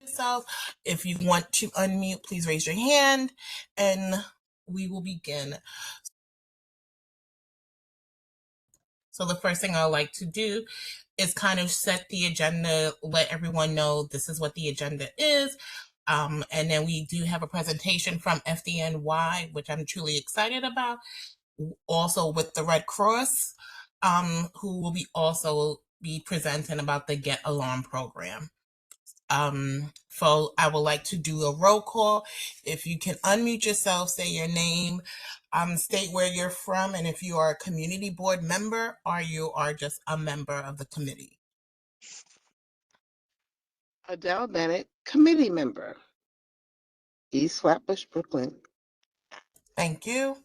yourself. If you want to unmute, please raise your hand and we will begin. So the first thing I like to do is kind of set the agenda, let everyone know this is what the agenda is. And then we do have a presentation from FDNY, which I'm truly excited about. Also with the Red Cross, who will also be presenting about the Get Alarm program. So I would like to do a roll call. If you can unmute yourself, say your name, state where you're from, and if you are a community board member or you are just a member of the committee. Adele Bennett, committee member, East Flatbush, Brooklyn. Thank you.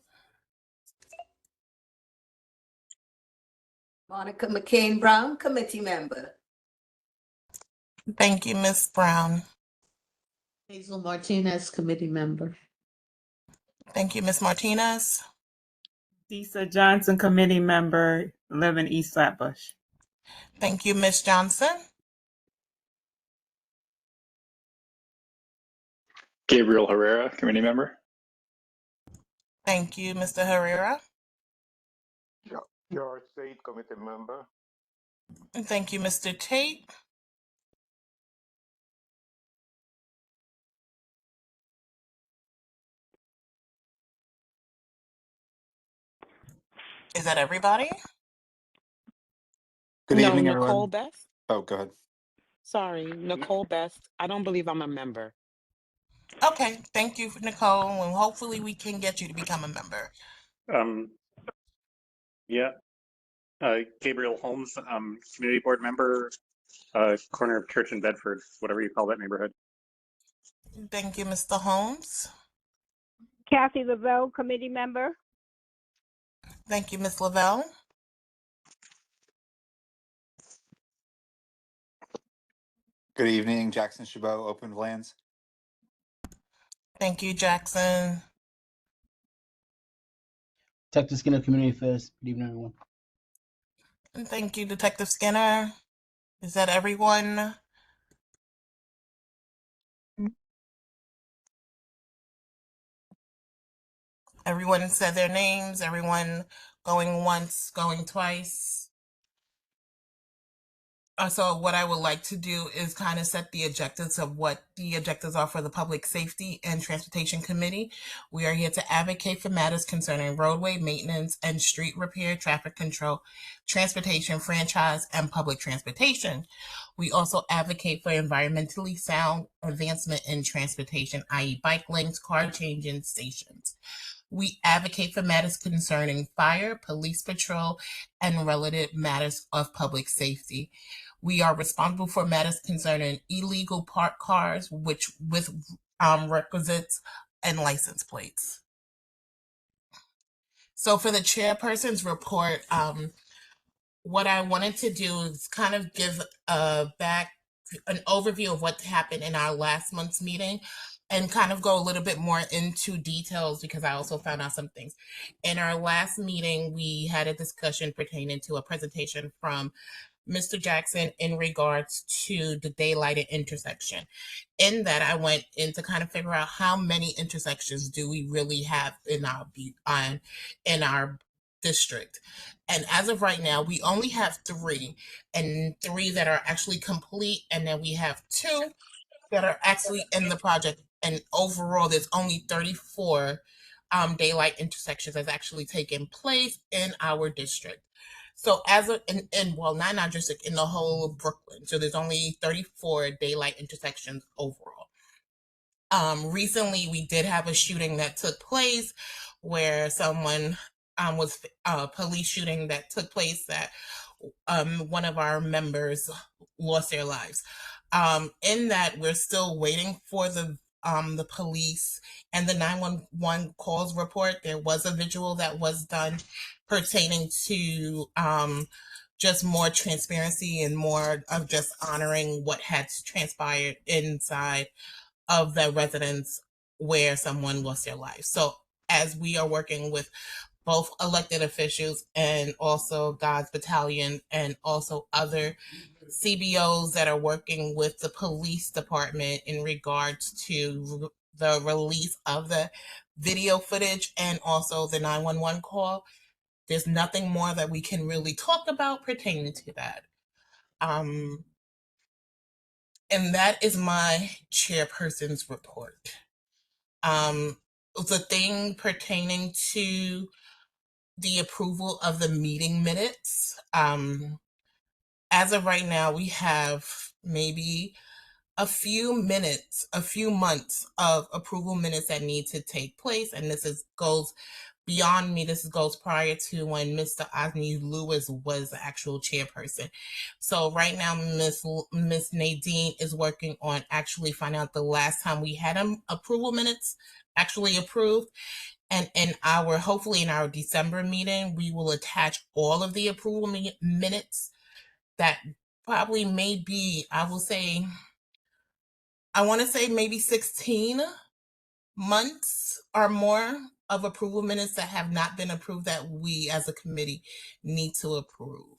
Monica McCain Brown, committee member. Thank you, Ms. Brown. Hazel Martinez, committee member. Thank you, Ms. Martinez. Disa Johnson, committee member, live in East Flatbush. Thank you, Ms. Johnson. Gabriel Herrera, committee member. Thank you, Mr. Herrera. George Tate, committee member. And thank you, Mr. Tate. Is that everybody? Good evening, Nicole everyone. Best. Oh, go ahead. Sorry, Nicole Best. I don't believe I'm a member. Okay, thank you, Nicole, and hopefully we can get you to become a member. Gabriel Holmes, community board member, corner of Church and Bedford, whatever you call that neighborhood. Thank you, Mr. Holmes. Kathy Lavelle, committee member. Thank you, Ms. Lavelle. Good evening, Jackson Chabot, Open Lands. Thank you, Jackson. Detective Skinner, Community Affairs. Good evening, everyone. And thank you, Detective Skinner. Is that everyone? Everyone said their names, everyone going once, going twice. So what I would like to do is kind of set the objectives of what the objectives are for the Public Safety and Transportation Committee. We are here to advocate for matters concerning roadway maintenance and street repair, traffic control, transportation franchise, and public transportation. We also advocate for environmentally sound advancement in transportation, i.e. bike lanes, car changing stations. We advocate for matters concerning fire, police patrol, and related matters of public safety. We are responsible for matters concerning illegal parked cars, which with requisites and license plates. So for the chairperson's report, what I wanted to do is kind of give an overview of what happened in our last month's meeting and kind of go a little bit more into details because I also found out some things. In our last meeting, we had a discussion pertaining to a presentation from Mr. Jackson in regards to the daylighted intersection. In that, I went in to kind of figure out how many intersections do we really have in our district. And as of right now, we only have 3, and 3 that are actually complete, and then we have 2 that are actually in the project. And overall, there's only 34 daylight intersections that's actually taken place in our district. So as of, not in our district, in the whole of Brooklyn. So there's only 34 daylight intersections overall. Recently, we did have a shooting that took place where someone was a police shooting that took place that one of our members lost their lives. In that, we're still waiting for the police and the 911 calls report. There was a visual that was done pertaining to just more transparency and more of just honoring what had transpired inside of the residence where someone lost their life. So as we are working with both elected officials and also God's Battalion and also other CBOs that are working with the police department in regards to the release of the video footage and also the 911 call. There's nothing more that we can really talk about pertaining to that. And that is my chairperson's report. The thing pertaining to the approval of the meeting minutes, as of right now, we have maybe a few months of approval minutes that need to take place, and goes beyond me. This goes prior to when Mr. Osney Lewis was the actual chairperson. So right now, Miss Nadine is working on actually finding out the last time we had approval minutes actually approved. And hopefully in our December meeting, we will attach all of the approval minutes that probably may be, I want to say maybe 16 months or more of approval minutes that have not been approved that we as a committee need to approve.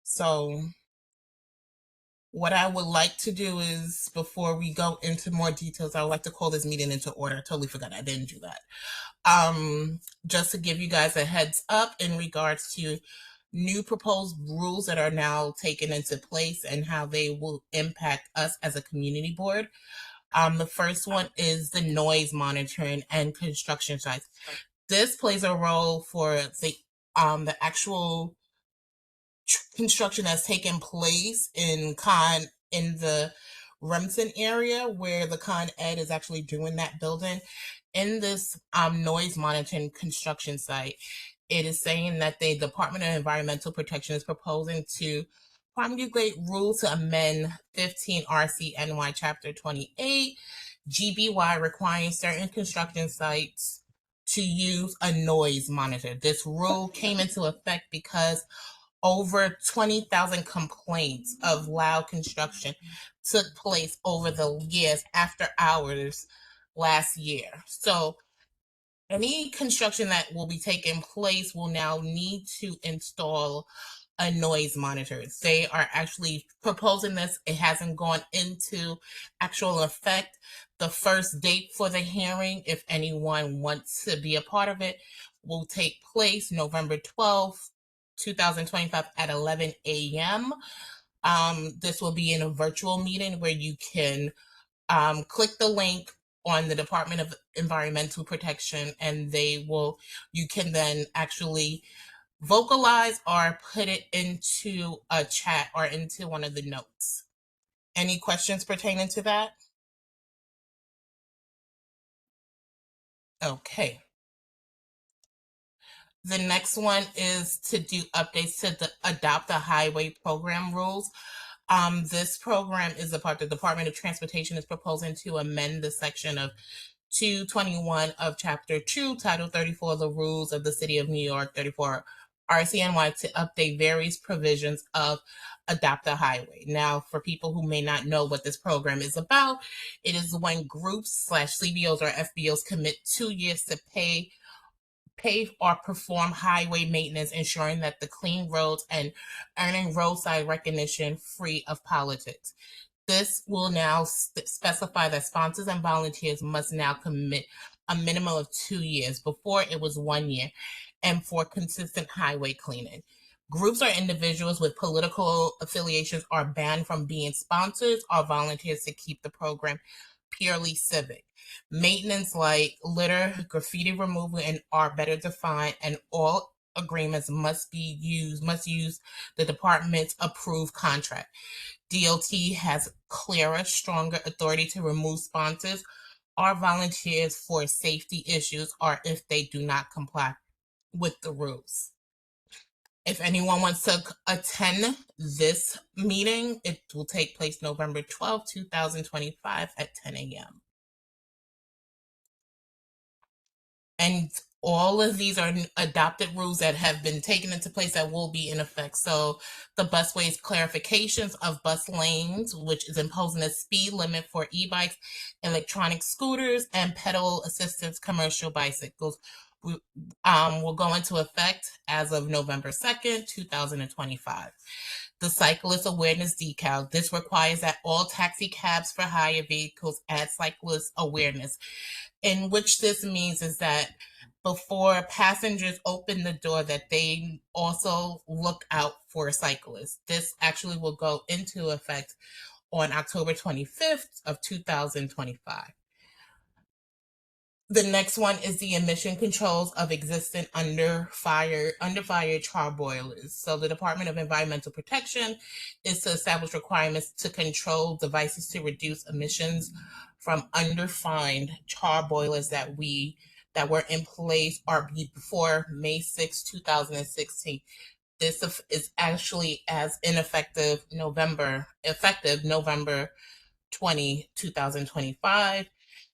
So what I would like to do is, before we go into more details, I would like to call this meeting into order. I totally forgot I didn't do that. Just to give you guys a heads up in regards to new proposed rules that are now taken into place and how they will impact us as a community board. The first one is the noise monitoring and construction sites. This plays a role for the actual construction that's taken place in the Remsen area, where the Con Ed is actually doing that building. In this noise monitoring construction site, it is saying that the Department of Environmental Protection is proposing to promulgate rules to amend 15 RCNY Chapter 28 GBY, requiring certain construction sites to use a noise monitor. This rule came into effect because over 20,000 complaints of loud construction took place over the years after hours last year. So any construction that will be taking place will now need to install a noise monitor. They are actually proposing this. It hasn't gone into actual effect. The first date for the hearing, if anyone wants to be a part of it, will take place November 12th, 2025 at 11 a.m. This will be in a virtual meeting where you can click the link on the Department of Environmental Protection, and you can then actually vocalize or put it into a chat or into one of the notes. Any questions pertaining to that? Okay. The next one is to do updates to adopt the highway program rules. This program is a part the Department of Transportation is proposing to amend the section of 221 of Chapter 2, Title 34 of the Rules of the City of New York, 34 RCNY, to update various provisions of Adopt a Highway. Now, for people who may not know what this program is about, it is when groups / CBOs or FBOs commit 2 years to pay or perform highway maintenance, ensuring that the clean roads and earning roadside recognition free of politics. This will now specify that sponsors and volunteers must now commit a minimum of 2 years. Before, it was 1 year, and for consistent highway cleaning. Groups or individuals with political affiliations are banned from being sponsors or volunteers to keep the program purely civic. Maintenance like litter, graffiti removal, and are better defined, and all agreements must use the department's approved contract. DOT has clearer, stronger authority to remove sponsors or volunteers for safety issues or if they do not comply with the rules. If anyone wants to attend this meeting, it will take place November 12th, 2025 at 10 a.m. And all of these are adopted rules that have been taken into place that will be in effect. So the busways clarifications of bus lanes, which is imposing a speed limit for e-bikes, electronic scooters, and pedal assistance commercial bicycles, will go into effect as of November 2nd, 2025. the cyclist awareness decal. This requires that all taxi cabs for hire vehicles add cyclist awareness. And which this means is that before passengers open the door, that they also look out for cyclists. This actually will go into effect on October 25th of 2025. The next one is the emission controls of existing under fire char boilers. So the Department of Environmental Protection is to establish requirements to control devices to reduce emissions from underfined char boilers that were in place or before May 6, 2016. This is actually effective November 20, 2025.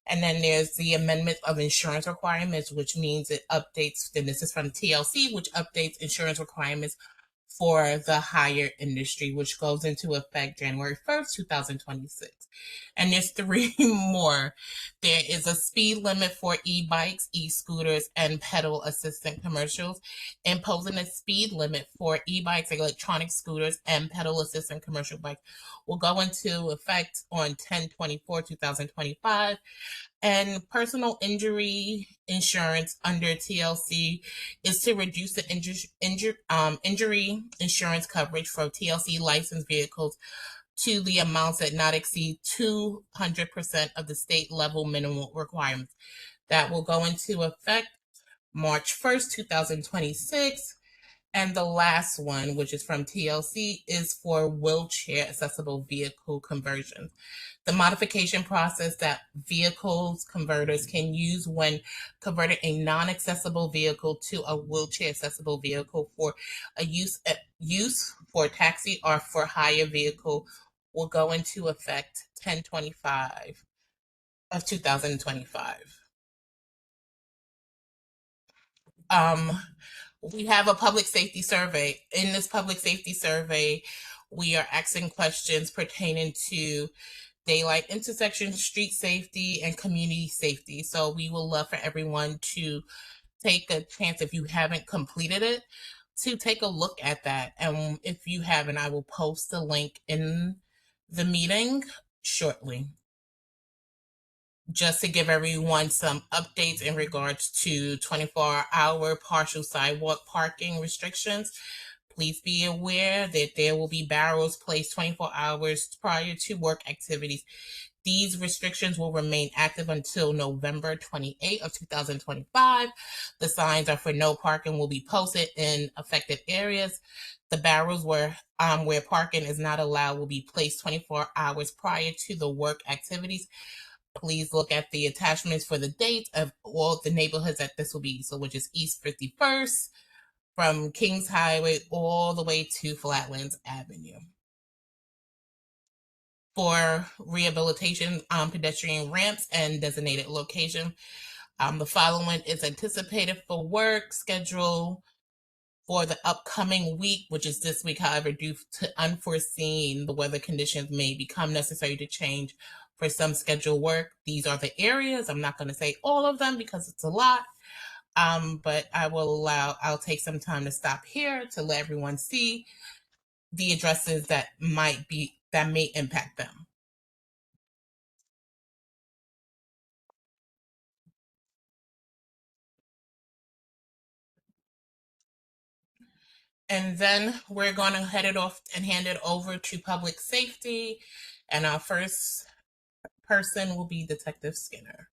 And then there's the amendment of insurance requirements, which means it updates, and this is from TLC, which updates insurance requirements for the hire industry, which goes into effect January 1st, 2026. And there's three more. There is a speed limit for e-bikes, e-scooters, and pedal assistant commercials, imposing a speed limit for e-bikes, electronic scooters, and pedal assistant commercial bikes will go into effect on 10/24/2025. And personal injury insurance under TLC is to reduce the injury insurance coverage for TLC licensed vehicles to the amounts that not exceed 200% of the state level minimum requirements. That will go into effect March 1st, 2026. And the last one, which is from TLC, is for wheelchair accessible vehicle conversion. The modification process that vehicles converters can use when converting a non-accessible vehicle to a wheelchair accessible vehicle for a use for taxi or for hire vehicle will go into effect 10/25 of 2025. We have a public safety survey. In this public safety survey, we are asking questions pertaining to daylight intersection, street safety, and community safety. So we will love for everyone to take a chance, if you haven't completed it, to take a look at that. And if you haven't, I will post the link in the meeting shortly, just to give everyone some updates in regards to 24-hour partial sidewalk parking restrictions. Please be aware that there will be barrels placed 24 hours prior to work activities. These restrictions will remain active until November 28 of 2025. The signs are for no parking will be posted in affected areas. The barrels where parking is not allowed will be placed 24 hours prior to the work activities. Please look at the attachments for the dates of all the neighborhoods that this will be. So, which is East 51st, from Kings Highway all the way to Flatlands Avenue. For rehabilitation, pedestrian ramps and designated location, the following is anticipated for work schedule for the upcoming week, which is this week. However, due to unforeseen, the weather conditions may become necessary to change for some scheduled work. These are the areas. I'm not going to say all of them because it's a lot. But I'll take some time to stop here to let everyone see the addresses that may impact them. And then we're going to head it off and hand it over to public safety. And our first person will be Detective Skinner.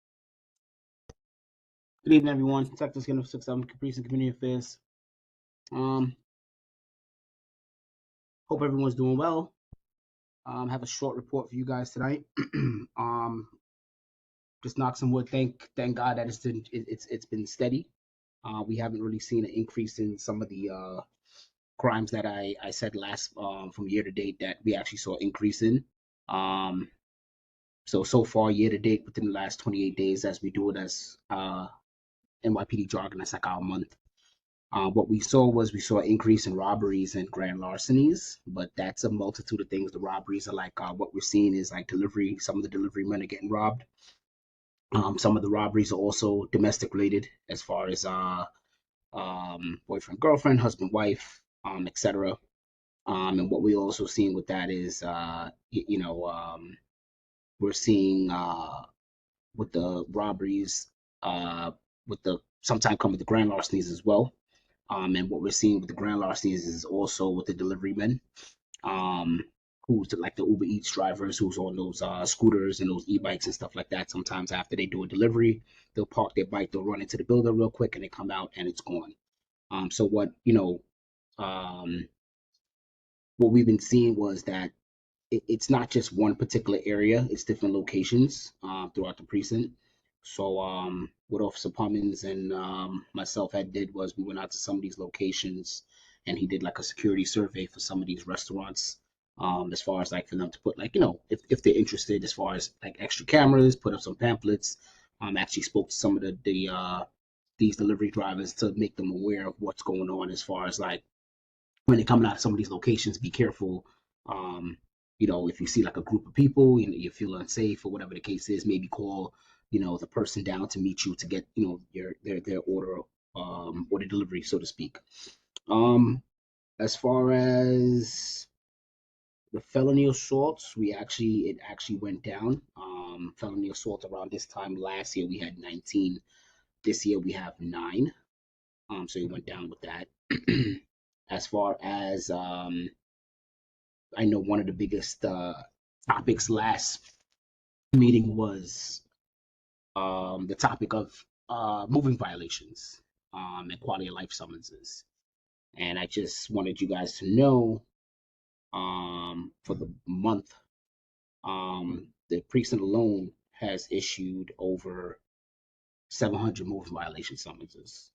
Good evening, everyone. Detective Skinner, 6-7 Caprice and Community Affairs. Hope everyone's doing well. Have a short report for you guys tonight. Just knock some wood. Thank God that it's been steady. We haven't really seen an increase in some of the crimes that I said last from year to date that we actually saw increase in. So far year to date within the last 28 days, as we do it as NYPD jargon, that's like our month. What we saw an increase in robberies and grand larcenies, but that's a multitude of things. The robberies are like what we're seeing is like delivery. Some of the delivery men are getting robbed. Some of the robberies are also domestic related, as far as boyfriend, girlfriend, husband, wife, etc. And what we're also seeing with that is, we're seeing with the robberies, with the sometimes come with the grand larcenies as well. And what we're seeing with the grand larcenies is also with the delivery men, um, who's like the Uber Eats drivers who's on those scooters and those e-bikes and stuff like that. Sometimes after they do a delivery, they'll park their bike, they'll run into the building real quick, and they come out and it's gone. So um, what we've been seeing was that it's not just one particular area; it's different locations throughout the precinct. So what Officer Pummins and myself had did was we went out to some of these locations, and he did like a security survey for some of these restaurants, as far as like for them to put like if they're interested, as far as like extra cameras, put up some pamphlets. Actually spoke to some of the these delivery drivers to make them aware of what's going on as far as like when they're coming out of some of these locations, be careful. Um, if you see like a group of people, you feel unsafe or whatever the case is, maybe call, the person down to meet you to get, their order, order delivery, so to speak. As far as the felony assaults, it actually went down. Felony assault around this time last year we had 19. This year we have 9. So it went down with that. As far as I know one of the biggest topics last meeting was the topic of moving violations and quality of life summonses. And I just wanted you guys to know for the month, the precinct alone has issued over 700 moving violation summonses.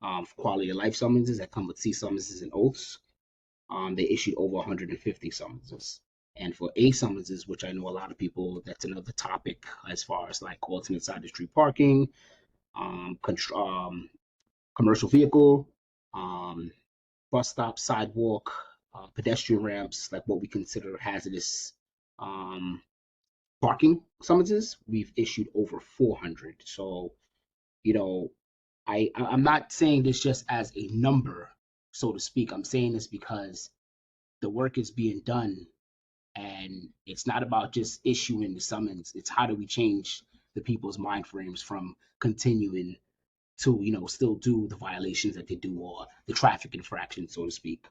For quality of life summonses that come with C summonses and oaths, they issued over 150 summonses. And for A summonses, which I know a lot of people, that's another topic as far as like alternate side of the street parking, commercial vehicle, bus stop, sidewalk, pedestrian ramps, like what we consider hazardous parking summonses, we've issued over 400. So, I'm not saying this just as a number, so to speak. I'm saying this because the work is being done, and it's not about just issuing the summons. It's how do we change the people's mind frames from continuing to still do the violations that they do, or the traffic infraction, so to speak.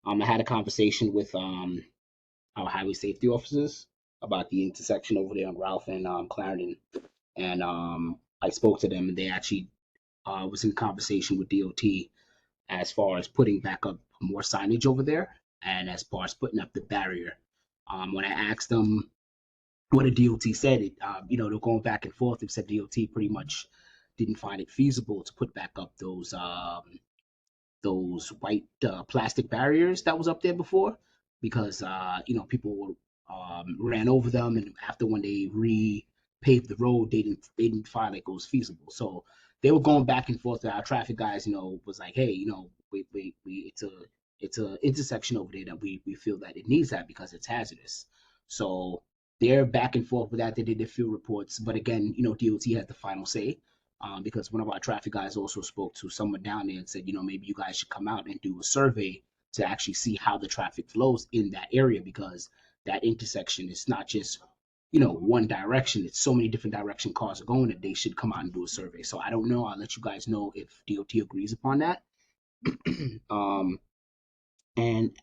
I had a conversation with our highway safety officers about the intersection over there on Ralph and Clarendon, and I spoke to them, and they actually was in conversation with DOT as far as putting back up more signage over there, and as far as putting up the barrier. When I asked them what the DOT said, they're going back and forth. They said DOT pretty much didn't find it feasible to put back up those white plastic barriers that was up there before, because people ran over them, and after when they repaved the road, they didn't find like it was feasible. So they were going back and forth. Our traffic guys, was like, hey, we it's a intersection over there that we feel that it needs that because it's hazardous. So they're back and forth with that. They did their field reports, but again, DOT has the final say. Because one of our traffic guys also spoke to someone down there and said, maybe you guys should come out and do a survey to actually see how the traffic flows in that area, because that intersection is not just, one direction. It's so many different direction cars are going that they should come out and do a survey. So I don't know. I'll let you guys know if DOT agrees upon that. And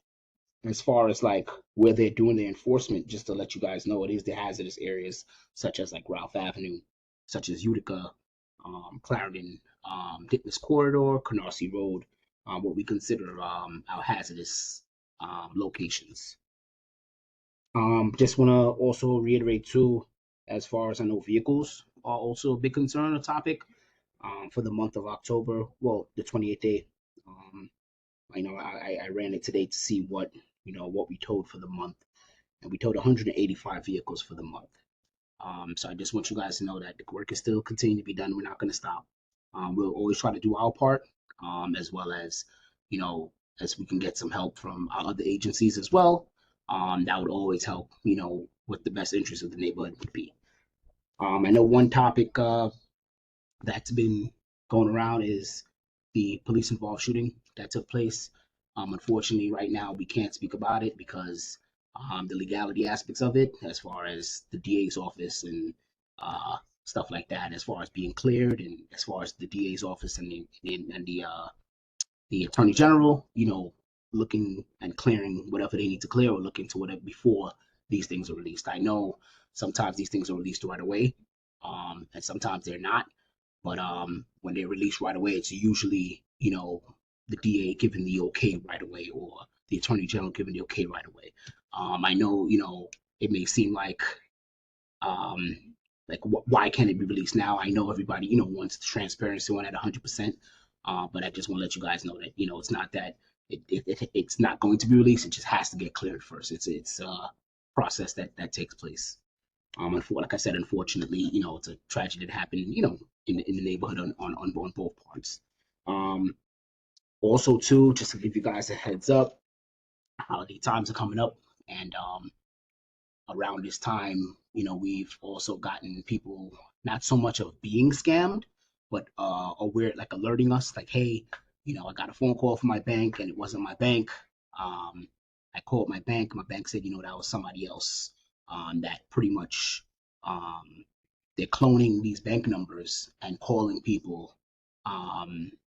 as far as like where they're doing the enforcement, just to let you guys know, it is the hazardous areas such as like Ralph Avenue, such as Utica, Clarendon, Ditmas Corridor, Canarsie Road, what we consider our hazardous locations. Just want to also reiterate too, as far as I know, vehicles are also a big concern or topic for the month of October. Well, the 28th day. I ran it today to see what we towed for the month, and we towed 185 vehicles for the month. So I just want you guys to know that the work is still continuing to be done. We're not going to stop. We'll always try to do our part, as well as, as we can get some help from our other agencies as well. That would always help, what the best interest of the neighborhood would be. I know one topic that's been going around is the police involved shooting that took place Unfortunately, right now we can't speak about it because the legality aspects of it, as far as the DA's office and stuff like that, as far as being cleared, and as far as the DA's office and the attorney general, looking and clearing whatever they need to clear or look into whatever before these things are released. I know sometimes these things are released right away, and sometimes they're not. But when they're released right away, it's usually, the DA giving the okay right away or the attorney general giving the okay right away. I know, it may seem um, why can't it be released now? I know everybody, wants the transparency on at 100%. But I just want to let you guys know that, it's not that it's not going to be released. It just has to get cleared first. It's a process that takes place. Like I said, unfortunately, it's a tragedy that happened, in the neighborhood on both parts. Also, too, just to give you guys a heads up, holiday times are coming up, and around this time, we've also gotten people not so much of being scammed, but aware, like alerting us, like, hey, I got a phone call from my bank and it wasn't my bank. I called my bank. My bank said, that was somebody else. That pretty much they're cloning these bank numbers and calling people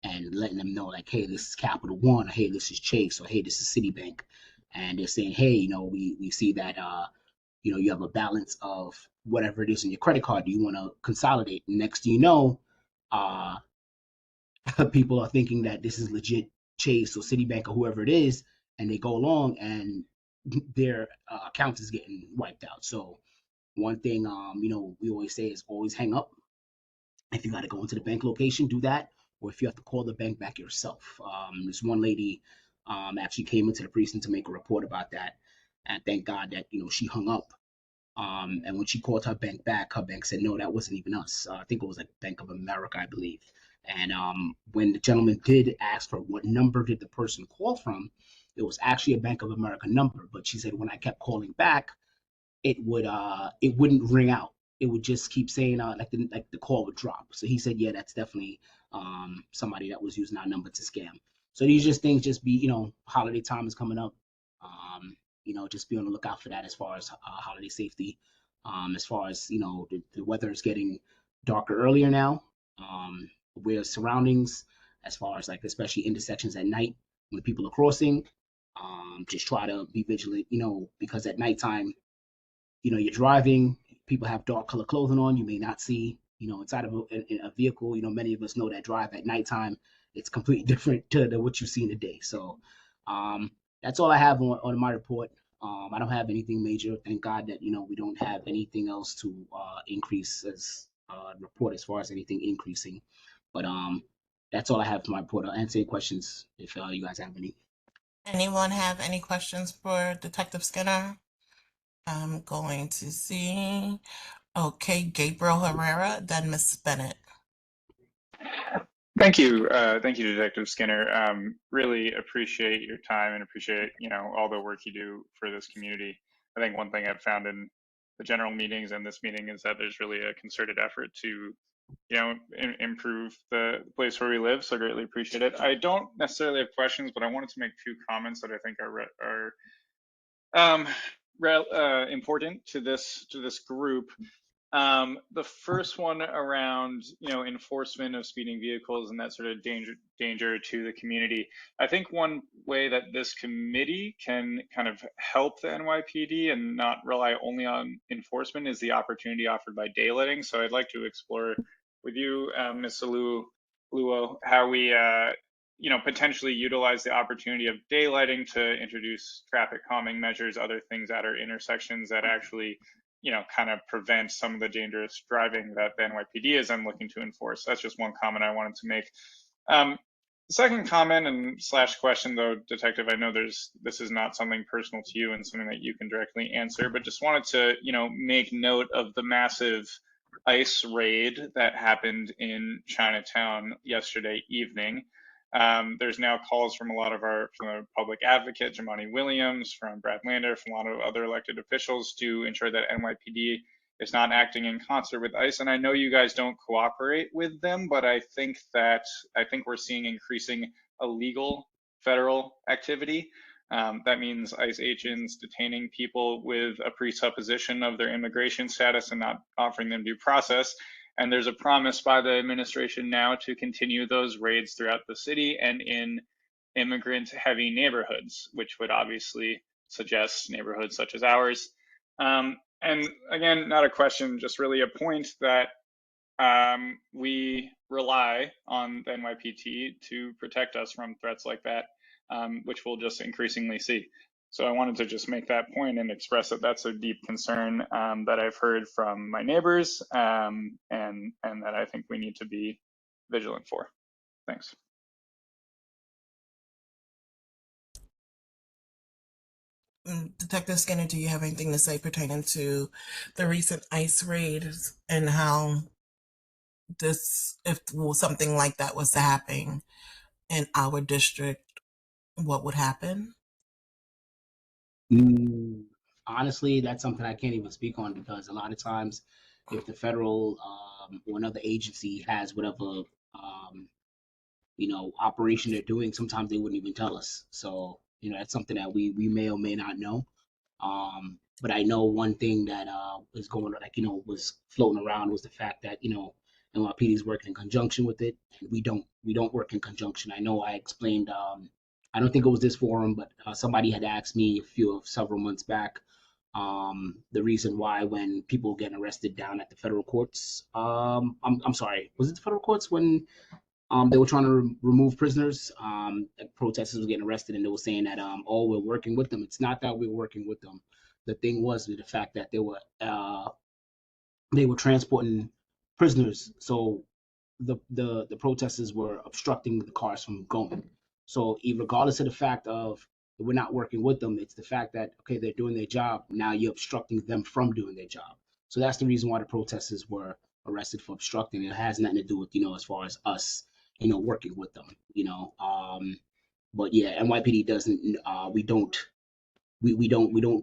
and letting them know, like, hey, this is Capital One, or hey, this is Chase, or hey, this is Citibank. And they're saying, hey, we see that you have a balance of whatever it is in your credit card. Do you want to consolidate? Next thing you know, uh, people are thinking that this is legit Chase or Citibank or whoever it is, and they go along and their account is getting wiped out. So one thing, we always say is always hang up. If you got to go into the bank location, do that. Or if you have to call the bank back yourself. This one lady actually came into the precinct to make a report about that. And thank God that, she hung up. And when she called her bank back, her bank said, no, that wasn't even us. I think it was like Bank of America, I believe. And when the gentleman did ask for what number did the person call from, it was actually a Bank of America number. But she said, when I kept calling back, it wouldn't ring out. It would just keep saying like the call would drop. So he said, yeah, that's definitely somebody that was using our number to scam. So these just things just be, holiday time is coming up. Just be on the lookout for that as far as holiday safety. As far as the weather is getting darker earlier now. Aware surroundings, as far as like especially intersections at night when people are crossing. Just try to be vigilant, because at nighttime, you're driving, people have dark color clothing on, you may not see, inside of a vehicle. Many of us know that drive at nighttime, it's completely different to what you see in the day. So that's all I have on my report. I don't have anything major. Thank God that, we don't have anything else to increase as report as far as anything increasing. But that's all I have for my report. I'll answer any questions if you guys have any. Anyone have any questions for Detective Skinner? I'm going to see. Okay, Gabriel Herrera, then Miss Bennett. Thank you, Detective Skinner. Really appreciate your time and appreciate all the work you do for this community. I think one thing I've found in the general meetings and this meeting is that there's really a concerted effort to improve the place where we live. So I greatly appreciate it. I don't necessarily have questions, but I wanted to make a few comments that I think are important to this group. The first one around enforcement of speeding vehicles and that sort of danger to the community. I think one way that this committee can kind of help the NYPD and not rely only on enforcement is the opportunity offered by daylighting. So I'd like to explore with you, Ms. Luo, how we potentially utilize the opportunity of daylighting to introduce traffic calming measures, other things at our intersections that actually kind of prevent some of the dangerous driving that the NYPD is then looking to enforce. That's just one comment I wanted to make. The second comment and / question, though, Detective, I know this is not something personal to you and something that you can directly answer, but just wanted to make note of the massive ICE raid that happened in Chinatown yesterday evening. There's now calls from a lot of from the public advocate, Jamani Williams, from Brad Lander, from a lot of other elected officials to ensure that NYPD is not acting in concert with ICE. And I know you guys don't cooperate with them, but I think we're seeing increasing illegal federal activity. That means ICE agents detaining people with a presupposition of their immigration status and not offering them due process. And there's a promise by the administration now to continue those raids throughout the city and in immigrant heavy neighborhoods, which would obviously suggest neighborhoods such as ours. And again, not a question, just really a point that we rely on the NYPD to protect us from threats like that, which we'll just increasingly see. So I wanted to just make that point and express that that's a deep concern that I've heard from my neighbors and that I think we need to be vigilant for. Thanks. Detective Skinner, do you have anything to say pertaining to the recent ICE raids and how this, if something like that was to happen in our district, what would happen? Honestly, that's something I can't even speak on because a lot of times, if the federal or another agency has whatever operation they're doing, sometimes they wouldn't even tell us. So that's something that we may or may not know. But I know one thing that was going on, was floating around was the fact that NYPD is working in conjunction with it, and we don't work in conjunction. I know I explained. I don't think it was this forum, but somebody had asked me several months back the reason why when people get arrested down at the federal courts. I'm sorry, was it the federal courts when they were trying to remove prisoners? Protesters were getting arrested, and they were saying that oh, we're working with them. It's not that we're working with them. The thing was the fact that they were transporting prisoners, so the protesters were obstructing the cars from going. So regardless of the fact of we're not working with them, it's the fact that okay, they're doing their job. Now you're obstructing them from doing their job. So that's the reason why the protesters were arrested for obstructing. It has nothing to do with as far as us working with them. But yeah, NYPD doesn't. We don't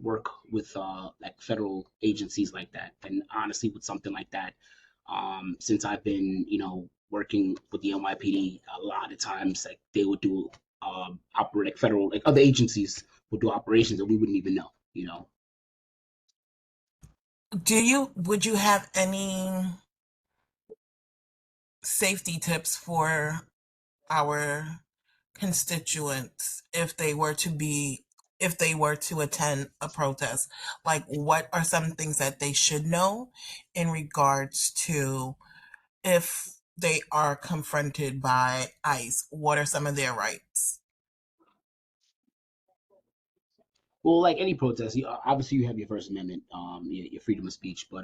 work with like federal agencies like that. And honestly, with something like that, since I've been working with the NYPD, a lot of times like they would do operate like federal, like other agencies would do operations that we wouldn't even know. Would you have any safety tips for our constituents if they were to attend a protest? Like, what are some things that they should know in regards to if they are confronted by ICE? What are some of their rights? Well, like any protest, obviously you have your First Amendment, your freedom of speech, but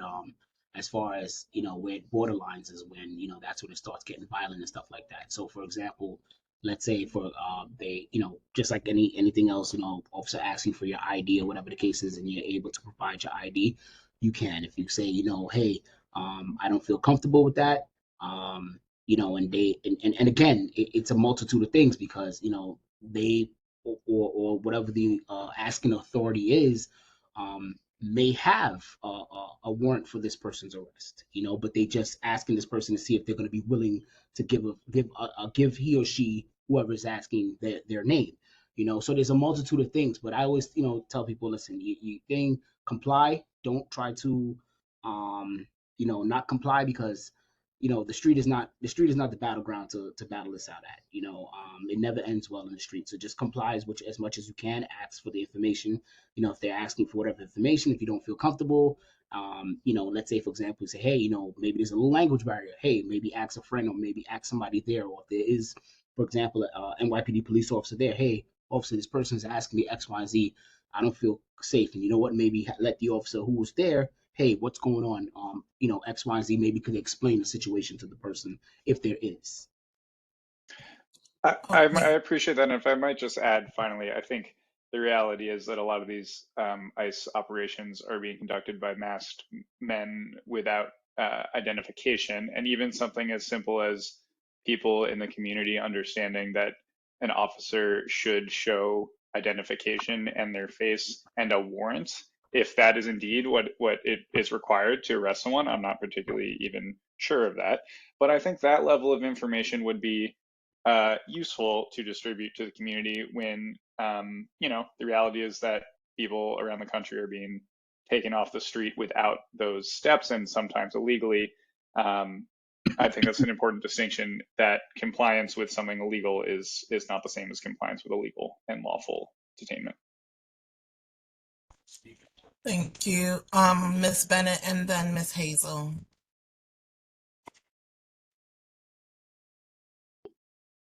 as far as where it borderlines is when that's when it starts getting violent and stuff like that. So, for example, let's say for they just like anything else, officer asking for your ID or whatever the case is, and you're able to provide your ID, you can. If you say hey, I don't feel comfortable with that, and they and again, it's a multitude of things because they or whatever the asking authority is, may have a warrant for this person's arrest, but they just asking this person to see if they're going to be willing to give he or she, whoever is asking, their name. So there's a multitude of things, but I always tell people, listen, you thing, comply, don't try to not comply because the street is not the battleground to battle this out at. It never ends well in the street. So just comply as much as you can. Ask for the information. If they're asking for whatever information, if you don't feel comfortable, let's say for example, say, hey, maybe there's a little language barrier. Hey, maybe ask a friend or maybe ask somebody there. Or if there is, for example, NYPD police officer there, hey, officer, this person is asking me X, Y, Z. I don't feel safe. And you know what? Maybe let the officer who was there, hey, what's going on? X, Y, Z, maybe could explain the situation to the person if there is. I appreciate that. And if I might just add, finally, I think the reality is that a lot of these ICE operations are being conducted by masked men without identification. And even something as simple as people in the community understanding that an officer should show identification and their face and a warrant, if that is indeed what it is required to arrest someone. I'm not particularly even sure of that. But I think that level of information would be useful to distribute to the community when, the reality is that people around the country are being taken off the street without those steps and sometimes illegally. I think that's an important distinction, that compliance with something illegal is not the same as compliance with illegal and lawful detainment. Thank you, Ms. Bennett, and then Ms. Hazel.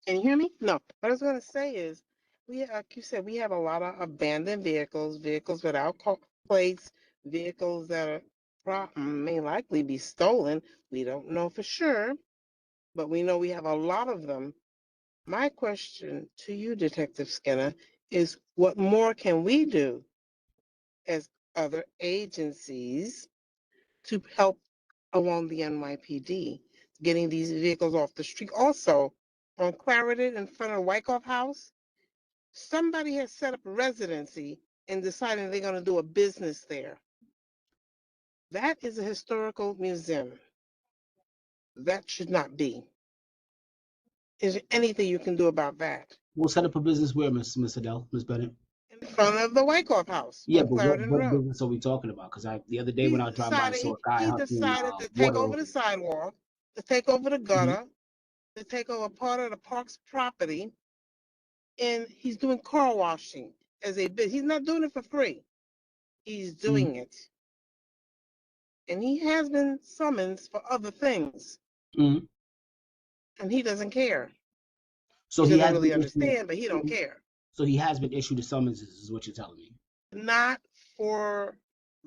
Can you hear me? No. What I was going to say is, like you said, we have a lot of abandoned vehicles, vehicles without plates, vehicles that may likely be stolen. We don't know for sure, but we know we have a lot of them. My question to you, Detective Skinner, is what more can we do as other agencies to help along the NYPD, getting these vehicles off the street? Also, on Clarendon in front of Wyckoff House, somebody has set up a residency and deciding they're going to do a business there. That is a historical museum. That should not be. Is there anything you can do about that? We'll set up a business where, Miss Adele, Miss Bennett. In front of the Wyckoff House Yeah, on but Clarendon what Road. business are we talking about? Because the other day when I was driving by, I saw a guy He hustling decided to take water over over. the sidewalk, to take over the gutter, to take over part of the park's property, and he's doing car washing as a business. He's not doing it for free. He's doing it. And he has been summoned for other things. Mm-hmm. And he doesn't care. So he he doesn't has really been understand, issued, but he don't care. So he has been issued a summonses, is what you're telling me. Not for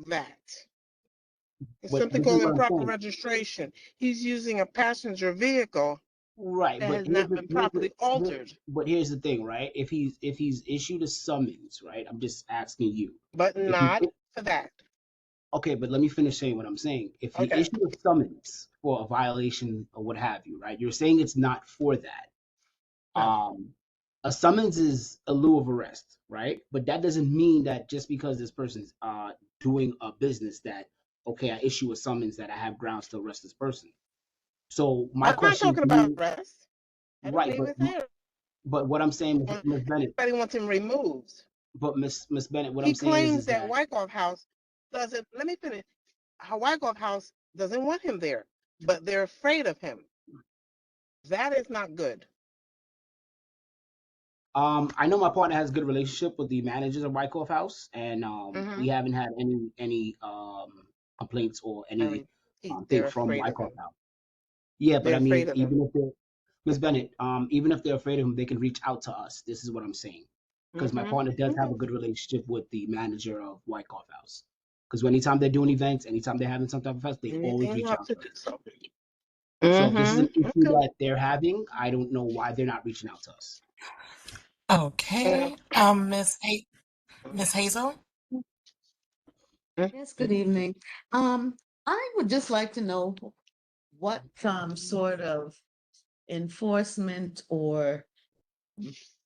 that. It's But something this is called what I'm improper saying. registration. He's using a passenger vehicle Right, that but has not been properly altered. But here's the thing, right? If he's issued a summons, right? I'm just asking you. But not for that. Okay, but let me finish saying what I'm saying. If he issued a summons for a violation or what have you, right? You're saying it's not for that. No. A summons is a lieu of arrest, right? But that doesn't mean that just because this person's doing a business that, okay, I issue a summons that I have grounds to arrest this person. So my question, I'm not talking about arrest. Right? But what I'm saying, Ms. Bennett, everybody wants him removed. But Miss Bennett, what He I'm saying claims is that that Wyckoff House doesn't. Let me finish. Wyckoff House doesn't want him there, but they're afraid of him. That is not good. I know my partner has a good relationship with the managers of Wyckoff House, and we haven't had any complaints or any thing from Wyckoff House. Yeah, but I mean, even if they're Miss Bennett, even if they're afraid of him, they can reach out to us. This is what I'm saying, because my partner does have a good relationship with the manager of Wyckoff House. Because anytime they're doing events, anytime they're having some type of fest, they always reach out to us. So if this is an issue that they're having, I don't know why they're not reaching out to us. Okay. Miss Hazel? Yes, good evening. I would just like to know what sort of enforcement or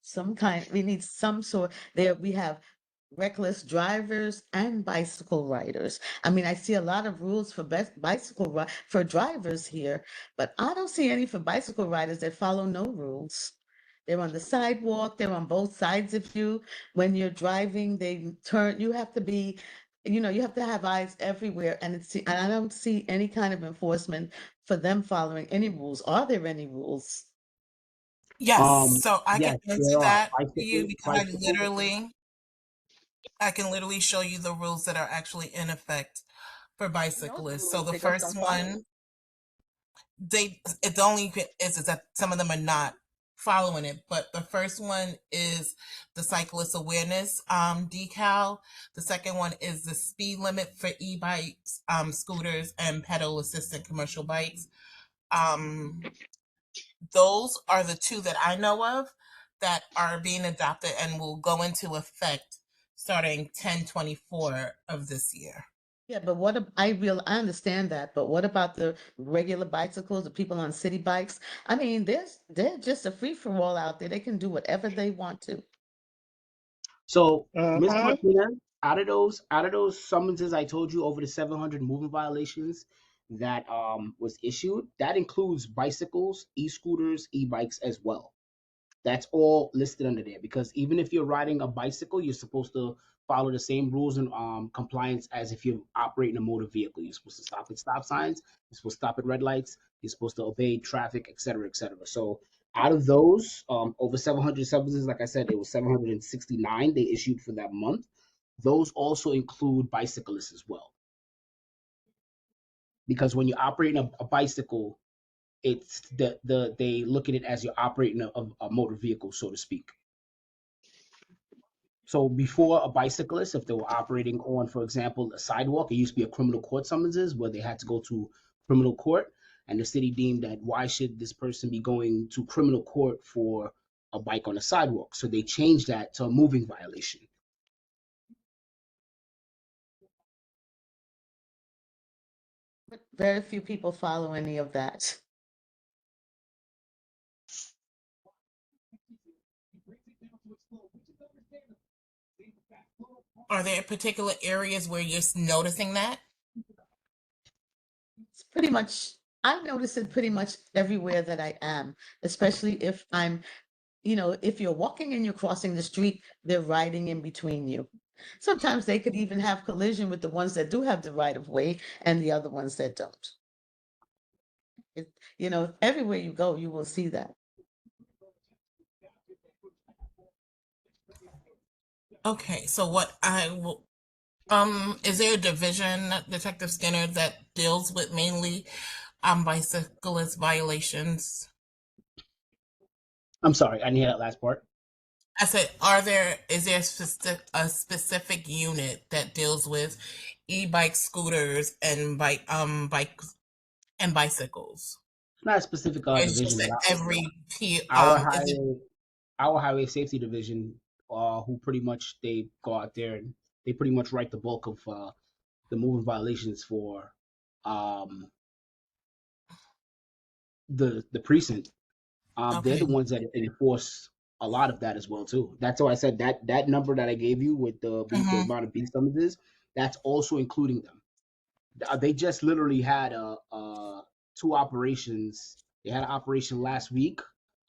some kind, we need some sort, there we have reckless drivers and bicycle riders. I mean, I see a lot of rules for for drivers here, but I don't see any for bicycle riders that follow no rules. They're on the sidewalk, they're on both sides of you. When you're driving, they turn, you have to be, you have to have eyes everywhere. And I don't see any kind of enforcement for them following any rules. Are there any rules? Yes. So I can Yes, answer there are that for you because I can literally show you the rules that are actually in effect for bicyclists. So the first one, it only is that some of them are not following it, but the first one is the cyclist awareness decal. The second one is the speed limit for e-bikes, scooters, and pedal assisted commercial bikes. Those are the two that I know of that are being adopted and will go into effect starting 10/24 of this year. Yeah, but I understand that, but what about the regular bicycles, the people on city bikes? I mean, they're just a free for all out there. They can do whatever they want to. So, Ms. Martinez, out of those summonses I told you, over the 700 movement violations that was issued, that includes bicycles, e-scooters, e-bikes as well. That's all listed under there, because even if you're riding a bicycle, you're supposed to follow the same rules and compliance as if you're operating a motor vehicle. You're supposed to stop at stop signs. You're supposed to stop at red lights. You're supposed to obey traffic, et cetera, et cetera. So out of those, over 700 substances, like I said, it was 769 they issued for that month. Those also include bicyclists as well, because when you're operating a bicycle, it's they look at it as you're operating a motor vehicle, so to speak. So before, a bicyclist, if they were operating on, for example, a sidewalk, it used to be a criminal court summonses where they had to go to criminal court, and the city deemed that why should this person be going to criminal court for a bike on a sidewalk? So they changed that to a moving violation. But very few people follow any of that. Are there particular areas where you're noticing that? It's pretty much, I notice it pretty much everywhere that I am, especially if I'm, if you're walking and you're crossing the street, they're riding in between you. Sometimes they could even have collision with the ones that do have the right of way and the other ones that don't. Everywhere you go, you will see that. Okay, so what I will, is there a division, Detective Skinner, that deals with mainly bicyclist violations? I'm sorry, I didn't hear that last part. I said, is there a specific unit that deals with e-bike scooters and bikes and bicycles? It's not a specific Or it's just division, that but every our is it highway our highway safety division, who pretty much they go out there and they pretty much write the bulk of the moving violations for um, the precinct. They're okay? the ones that enforce a lot of that as well too. That's why I said that number that I gave you with the Mm-hmm. amount of B summonses, that's also including them. They just literally had two operations. They had an operation last week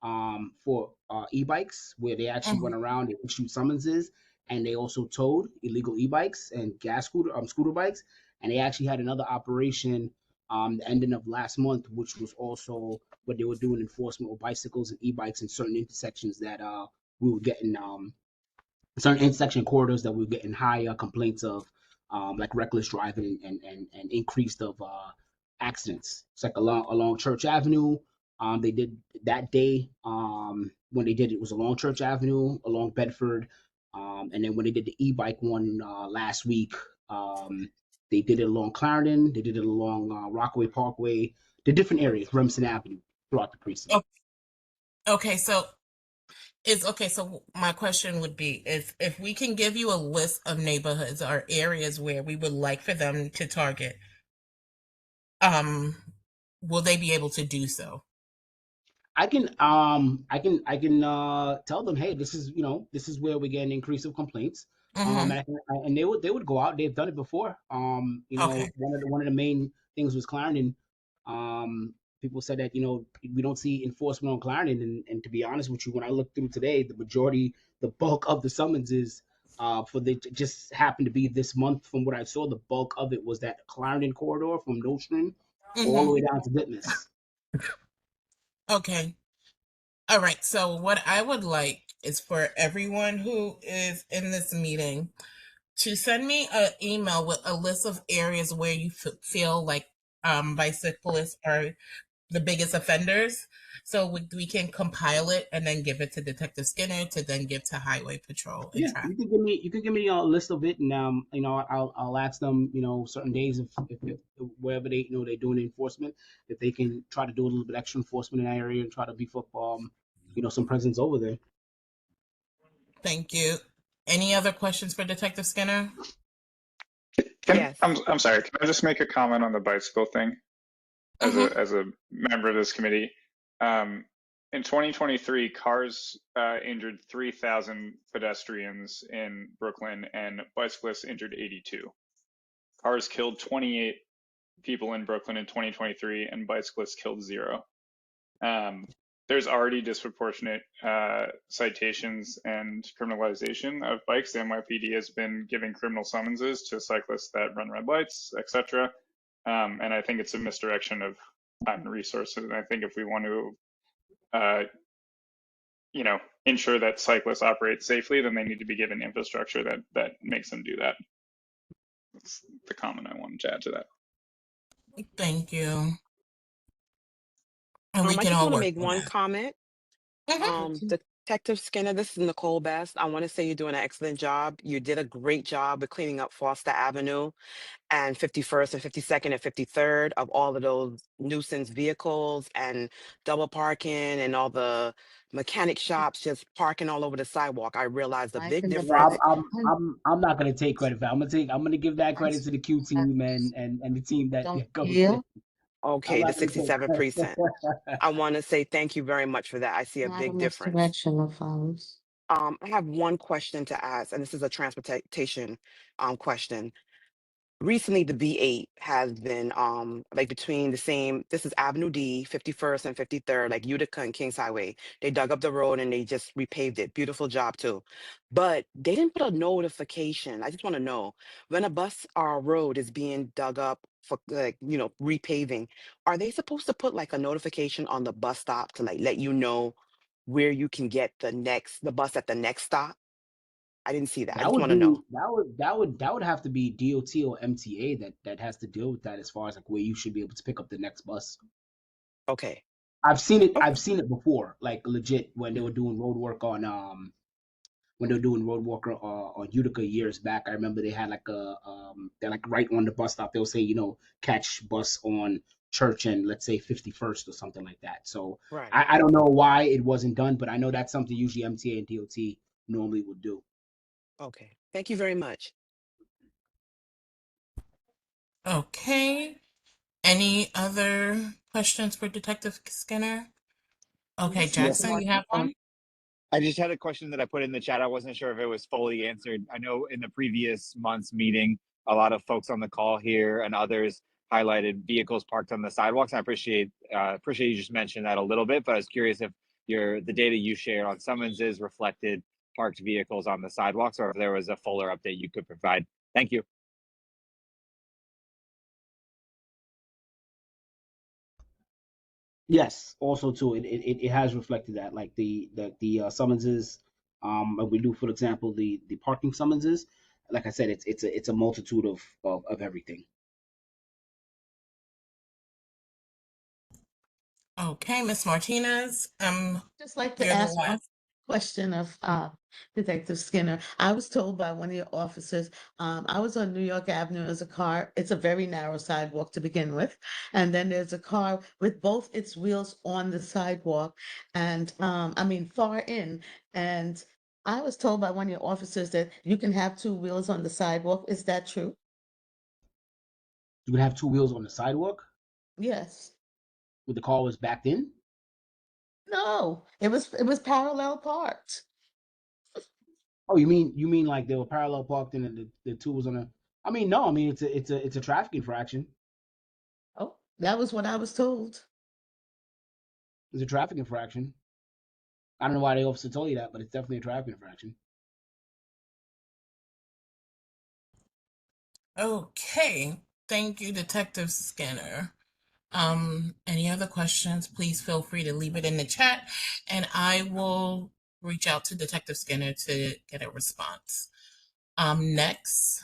for e-bikes where they actually Mm-hmm. went around and issued summonses, and they also towed illegal e-bikes and gas scooter bikes. And they actually had another operation the ending of last month, which was also what they were doing enforcement with bicycles and e-bikes in certain intersections that we were getting certain intersection corridors that we were getting higher complaints of, like reckless driving and increased of accidents. It's like along Church Avenue. They did that day when they did it was along Church Avenue, along Bedford, and then when they did the e-bike one last week, they did it along Clarendon. They did it along Rockaway Parkway, the different areas, Remsen Avenue, throughout the precinct. Okay, so my question would be is if we can give you a list of neighborhoods or areas where we would like for them to target, um, will they be able to do so? I can tell them, hey, this is where we get an increase of complaints. Mm-hmm. And they would go out. They've done it before. Okay. One of the main things was Clarendon. People said that we don't see enforcement on Clarendon, and to be honest with you, when I looked through today, the bulk of the summonses just happened to be this month. From what I saw, the bulk of it was that Clarendon corridor from Nostrand all the Mm-hmm. way down to Ditmas. Okay. All right. So what I would like is for everyone who is in this meeting to send me an email with a list of areas where you feel like bicyclists are the biggest offenders. So we can compile it and then give it to Detective Skinner to then give to Highway Patrol and Yeah, track. you can give me a list of it, and I'll ask them, certain days if wherever they're doing enforcement, if they can try to do a little bit extra enforcement in that area and try to beef up some presence over there. Thank you. Any other questions for Detective Skinner? Yes. I'm sorry. Can I just make a comment on the bicycle thing as a member of this committee? In 2023, cars injured 3,000 pedestrians in Brooklyn, and bicyclists injured 82. Cars killed 28 people in Brooklyn in 2023, and bicyclists killed 0. there's already disproportionate citations and criminalization of bikes. The NYPD has been giving criminal summonses to cyclists that run red lights, etc. And I think it's a misdirection of time and resources. And I think if we want to, ensure that cyclists operate safely, then they need to be given infrastructure that makes them do that. That's the comment I wanted to add to that. Thank you. And we I can just all want to work make on one that. comment. Detective Skinner, this is Nicole Best. I want to say you're doing an excellent job. You did a great job with cleaning up Foster Avenue and 51st and 52nd and 53rd of all of those nuisance vehicles and double parking and all the mechanic shops just parking all over the sidewalk. I realized the I big can difference. Well, detect. I'm not gonna take credit for it. I'm gonna give that credit to the Q team and the team that Don't goes there. yield. I'm Okay, the not gonna take 67 credit. precinct. I want to say thank you very much for that. I see a Not a big difference. misdirection of funds. I have one question to ask, and this is a transportation question. Recently, the B8 has been like between the same, this is Avenue D, 51st and 53rd, like Utica and Kings Highway. They dug up the road and they just repaved it. Beautiful job too. But they didn't put a notification. I just want to know, when a bus or a road is being dug up for like, repaving, are they supposed to put like a notification on the bus stop to like let you know where you can get the bus at the next stop? I didn't see that. I That just would want to be know. that would have to be DOT or MTA that has to deal with that as far as like where you should be able to pick up the next bus. Okay. I've seen it before, like legit when they were doing road work on on Utica years back. I remember they had like they're like right on the bus stop. They'll say, catch bus on Church and let's say 51st or something like that. So Right. I don't know why it wasn't done, but I know that's something usually MTA and DOT normally would do. Okay. Thank you very much. Okay. Any other questions for Detective Skinner? Okay, This is Miss Yes. Jackson, you have Martin. one? I just had a question that I put in the chat. I wasn't sure if it was fully answered. I know in the previous month's meeting, a lot of folks on the call here and others highlighted vehicles parked on the sidewalks. I appreciate you just mentioned that a little bit, but I was curious if the data you shared on summonses reflected parked vehicles on the sidewalks, or if there was a fuller update you could provide. Thank you. Yes, also too, it has reflected that, like the summonses, like we do, for example, the parking summonses. Like I said, it's a multitude of everything. Okay, Miss Martinez, Just like to you're the ask one last. question of Detective Skinner. I was told by one of your officers, I was on New York Avenue as a car. It's a very narrow sidewalk to begin with. And then there's a car with both its wheels on the sidewalk and I mean far in. And I was told by one of your officers that you can have two wheels on the sidewalk. Is that true? You would have two wheels on the sidewalk Yes. with the car was backed in. No, it was parallel parked. Oh, you mean like they were parallel parked and the two was on a. I mean, no, I mean it's a traffic infraction. Oh, that was what I was told. It's a traffic infraction. I don't know why the officer told you that, but it's definitely a traffic infraction. Okay, thank you, Detective Skinner. Any other questions, please feel free to leave it in the chat and I will reach out to Detective Skinner to get a response. Next,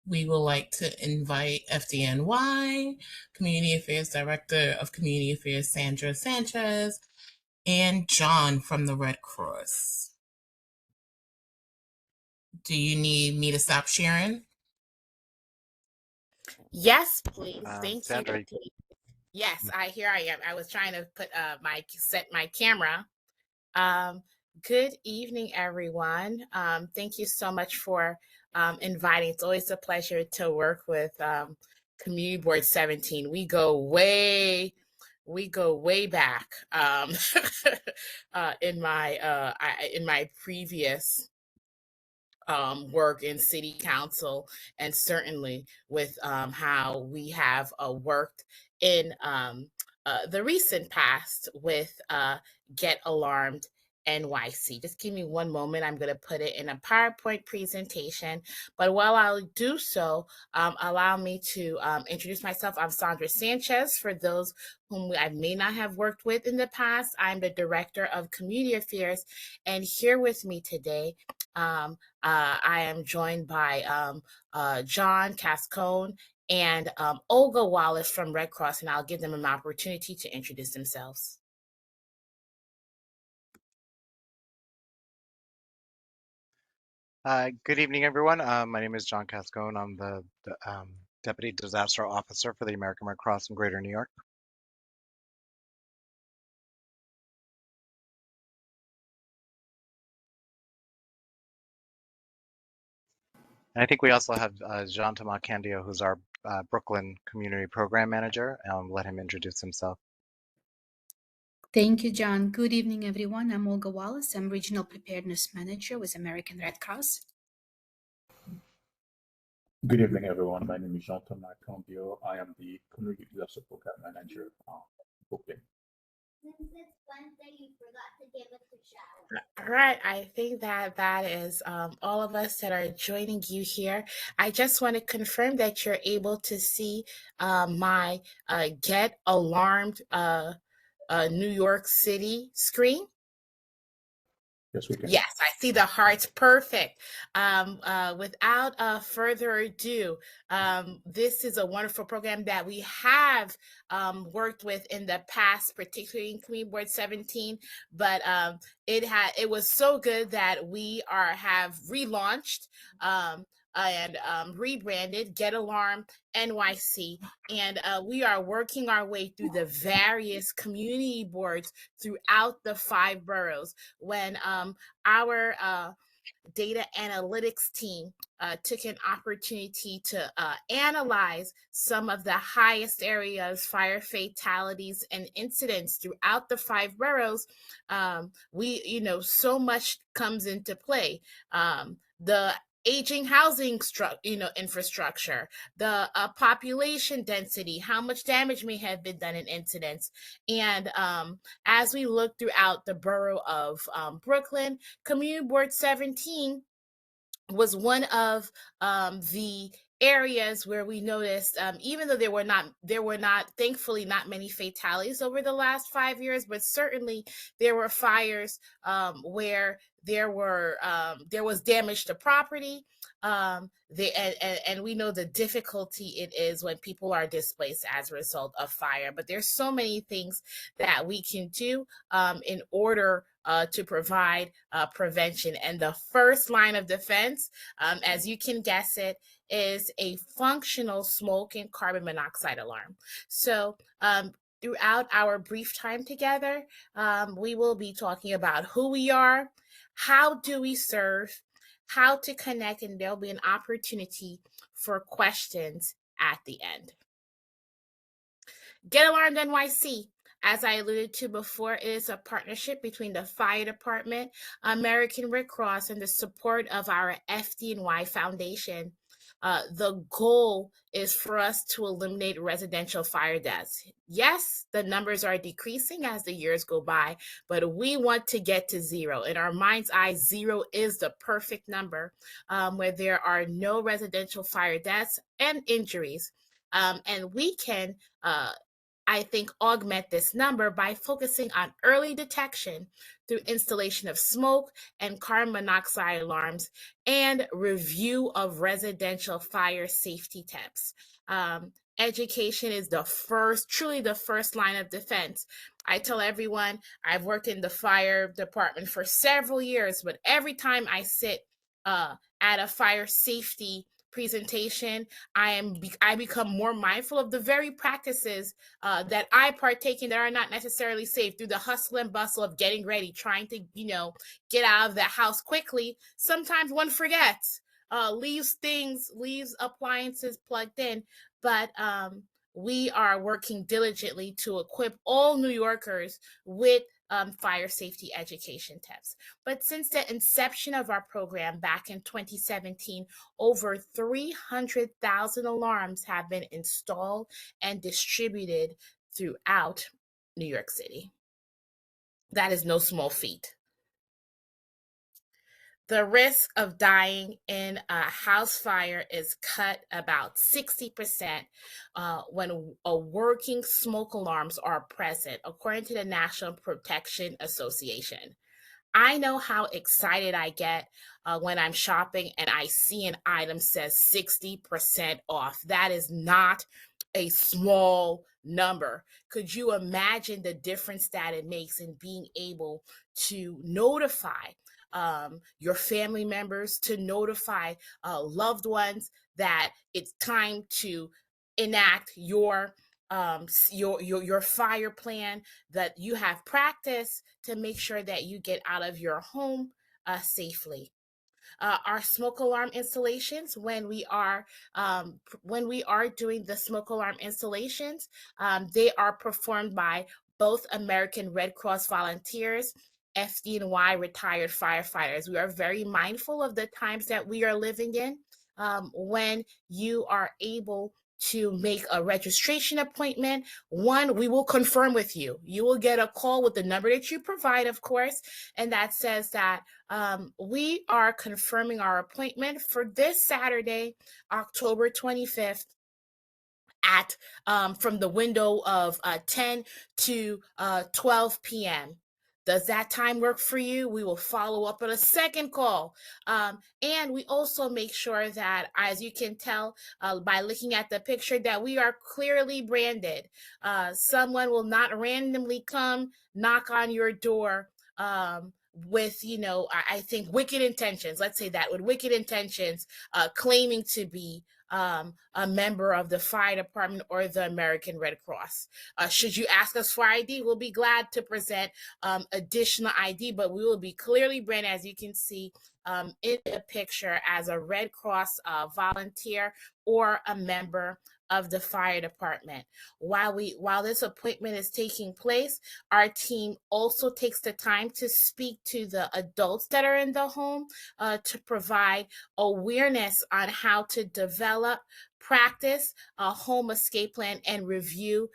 we would like to invite FDNY, Community Affairs Director of Community Affairs, Sandra Sanchez, and John from the Red Cross. Do you need me to stop sharing? Yes, please. Thank Sandra. you. Yes, here I am. I was trying to put set my camera. Good evening, everyone. Thank you so much for inviting. It's always a pleasure to work with Community Board 17. We go way back in my previous work in city council, and certainly with how we have worked in the recent past with Get Alarmed NYC. Just give me one moment. I'm going to put it in a PowerPoint presentation. But while I do so, allow me to introduce myself. I'm Sandra Sanchez. For those whom I may not have worked with in the past, I'm the Director of Community Affairs. And here with me today, I am joined by John Cascone and Olga Wallace from Red Cross, and I'll give them an opportunity to introduce themselves. Good evening, everyone. My name is John Cascone. I'm the Deputy Disaster Officer for the American Red Cross in Greater New York. And I think we also have Jean Thomas Candio, who's our Brooklyn Community Program Manager. Let him introduce himself. Thank you, John. Good evening, everyone. I'm Olga Wallace. I'm Regional Preparedness Manager with American Red Cross. Good evening, everyone. My name is Jean Thomas Candio. I am the Community Disaster Program Manager Brooklyn. All right, I think that is all of us that are joining you here. I just want to confirm that you're able to see my Get Alarmed New York City screen. Yes, we can. Yes, I see the hearts. Perfect. Without further ado, this is a wonderful program that we have worked with in the past, particularly in Community Board 17. But it was so good that we have relaunched and rebranded Get Alarmed NYC, and we are working our way through the various community boards throughout the 5 boroughs. When our data analytics team took an opportunity to analyze some of the highest areas, fire fatalities and incidents throughout the 5 boroughs, so much comes into play. The aging housing infrastructure, the population density, how much damage may have been done in incidents. And as we look throughout the borough of Brooklyn, Community Board 17 was one of the areas where we noticed, even though there were not thankfully not many fatalities over the last 5 years, but certainly there were fires where there was damage to property. And we know the difficulty it is when people are displaced as a result of fire. But there's so many things that we can do in order to provide prevention. And the first line of defense, as you can guess it, is a functional smoke and carbon monoxide alarm. So throughout our brief time together, we will be talking about who we are, how do we serve, how to connect, and there'll be an opportunity for questions at the end. Get Alarmed NYC, as I alluded to before, is a partnership between the Fire Department, American Red Cross, and the support of our FDNY Foundation. The goal is for us to eliminate residential fire deaths. Yes, the numbers are decreasing as the years go by, but we want to get to 0. In our mind's eye, 0 is the perfect number where there are no residential fire deaths and injuries. And we can I think, augment this number by focusing on early detection through installation of smoke and carbon monoxide alarms and review of residential fire safety tips. Education is truly the first line of defense. I tell everyone I've worked in the fire department for several years, but every time I sit at a fire safety presentation, I become more mindful of the very practices that I partake in that are not necessarily safe. Through the hustle and bustle of getting ready, trying to get out of the house quickly, sometimes one forgets, leaves appliances plugged in. But we are working diligently to equip all New Yorkers with fire safety education tips. But since the inception of our program back in 2017, over 300,000 alarms have been installed and distributed throughout New York City. That is no small feat. The risk of dying in a house fire is cut about 60% when a working smoke alarms are present, according to the National Protection Association. I know how excited I get when I'm shopping and I see an item says 60% off. That is not a small number. Could you imagine the difference that it makes in being able to notify your family members, to notify loved ones that it's time to enact your fire plan, that you have practice to make sure that you get out of your home safely. Our smoke alarm installations, when we are doing the smoke alarm installations, they are performed by both American Red Cross volunteers, FD&Y retired firefighters. We are very mindful of the times that we are living in. When you are able to make a registration appointment, one, we will confirm with you. You will get a call with the number that you provide, of course, and that says that we are confirming our appointment for this Saturday, October 25th, at from the window of 10 to 12 p.m. Does that time work for you? We will follow up with a second call. And we also make sure that, as you can tell by looking at the picture, that we are clearly branded. Someone will not randomly come knock on your door with, I think wicked intentions. Let's say that, with wicked intentions, claiming to be a member of the fire department or the American Red Cross. Should you ask us for ID, we'll be glad to present additional ID, but we will be clearly branded, as you can see in the picture, as a Red Cross volunteer or a member of the fire department. While this appointment is taking place, our team also takes the time to speak to the adults that are in the home to provide awareness on how to develop, practice a home escape plan, and review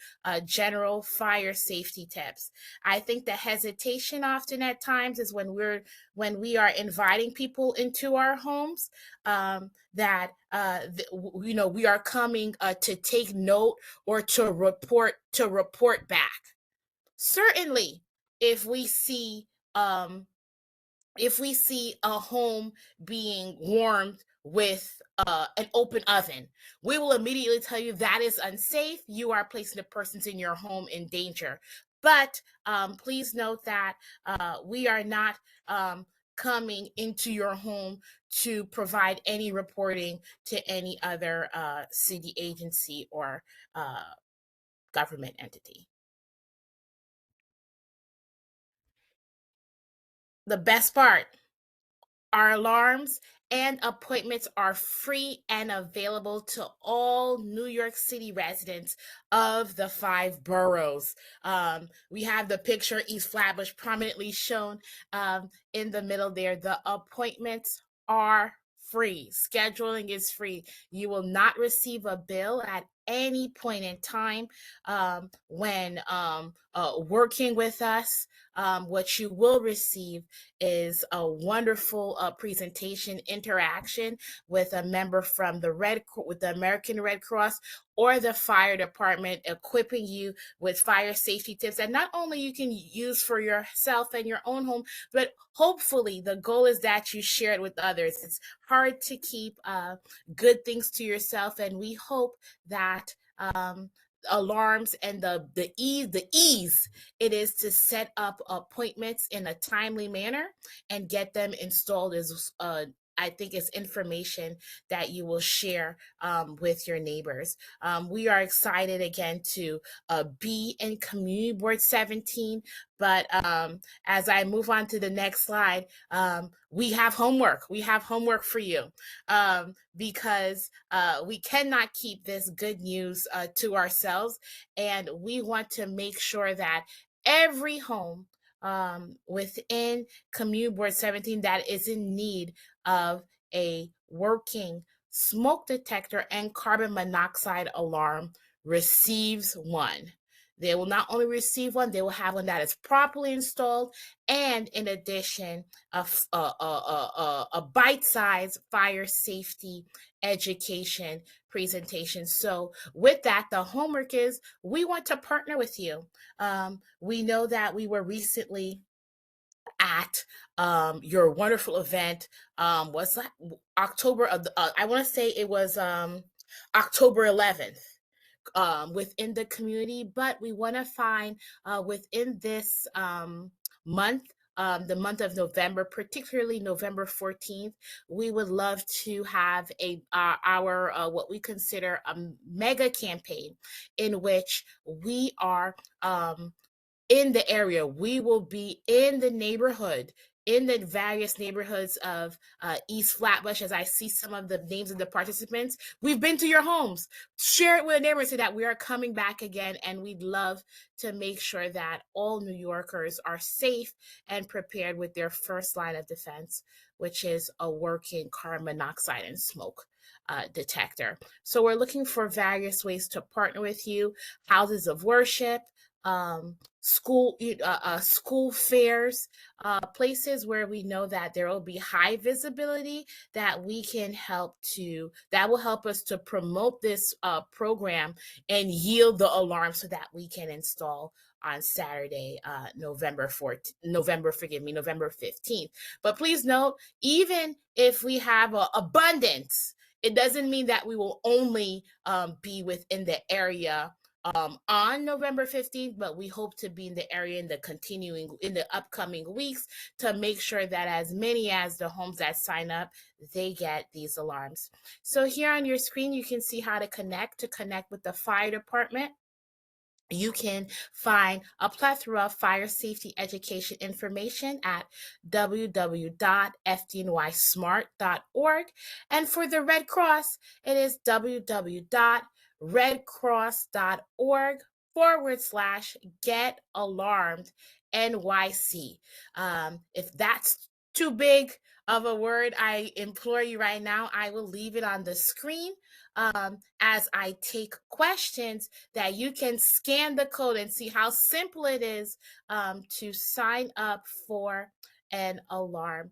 general fire safety tips. I think the hesitation often at times is when we are inviting people into our homes, that we are coming to take note or to report back. Certainly, if we see a home being warmed with an open oven, we will immediately tell you that is unsafe. You are placing the persons in your home in danger. But please note that we are not coming into your home to provide any reporting to any other city agency or government entity. The best part, our alarms and appointments are free and available to all New York City residents of the 5 boroughs. We have the picture, East Flatbush, prominently shown in the middle there. The appointments are free. Scheduling is free. You will not receive a bill at any point in time when working with us. What you will receive is a wonderful presentation interaction with a member from with the American Red Cross or the fire department, equipping you with fire safety tips that not only you can use for yourself and your own home, but hopefully the goal is that you share it with others. It's hard to keep good things to yourself, and we hope that alarms and the ease it is to set up appointments in a timely manner and get them installed is I think it's information that you will share with your neighbors. We are excited again to be in Community Board 17, but as I move on to the next slide, we have homework. We have homework for you because we cannot keep this good news to ourselves, and we want to make sure that every home within Community Board 17 that is in need of a working smoke detector and carbon monoxide alarm receives one. They will not only receive one, they will have one that is properly installed, and in addition, a bite-sized fire safety education presentation. So with that, the homework is we want to partner with you. We know that we were recently at your wonderful event. Was that October of I want to say it was October 11th. Within the community, but we want to find within this month, the month of November, particularly November 14th, we would love to have our what we consider a mega campaign in which we are in the area. We will be in the neighborhood, in the various neighborhoods of East Flatbush. As I see some of the names of the participants, we've been to your homes. Share it with a neighbor so that we are coming back again, and we'd love to make sure that all New Yorkers are safe and prepared with their first line of defense, which is a working carbon monoxide and smoke detector. So we're looking for various ways to partner with you: houses of worship, school fairs, places where we know that there will be high visibility, that will help us to promote this program and yield the alarm so that we can install on Saturday, November 15th. But please note, even if we have abundance, it doesn't mean that we will only be within the area on November 15th, but we hope to be in the area in the upcoming weeks to make sure that as many as the homes that sign up, they get these alarms. So here on your screen, you can see how to connect with the fire department. You can find a plethora of fire safety education information at www.fdnysmart.org. And for the Red Cross, it is www.redcross.org/get alarmed NYC. If that's too big of a word, I implore you right now, I will leave it on the screen as I take questions, that you can scan the code and see how simple it is to sign up for an alarm.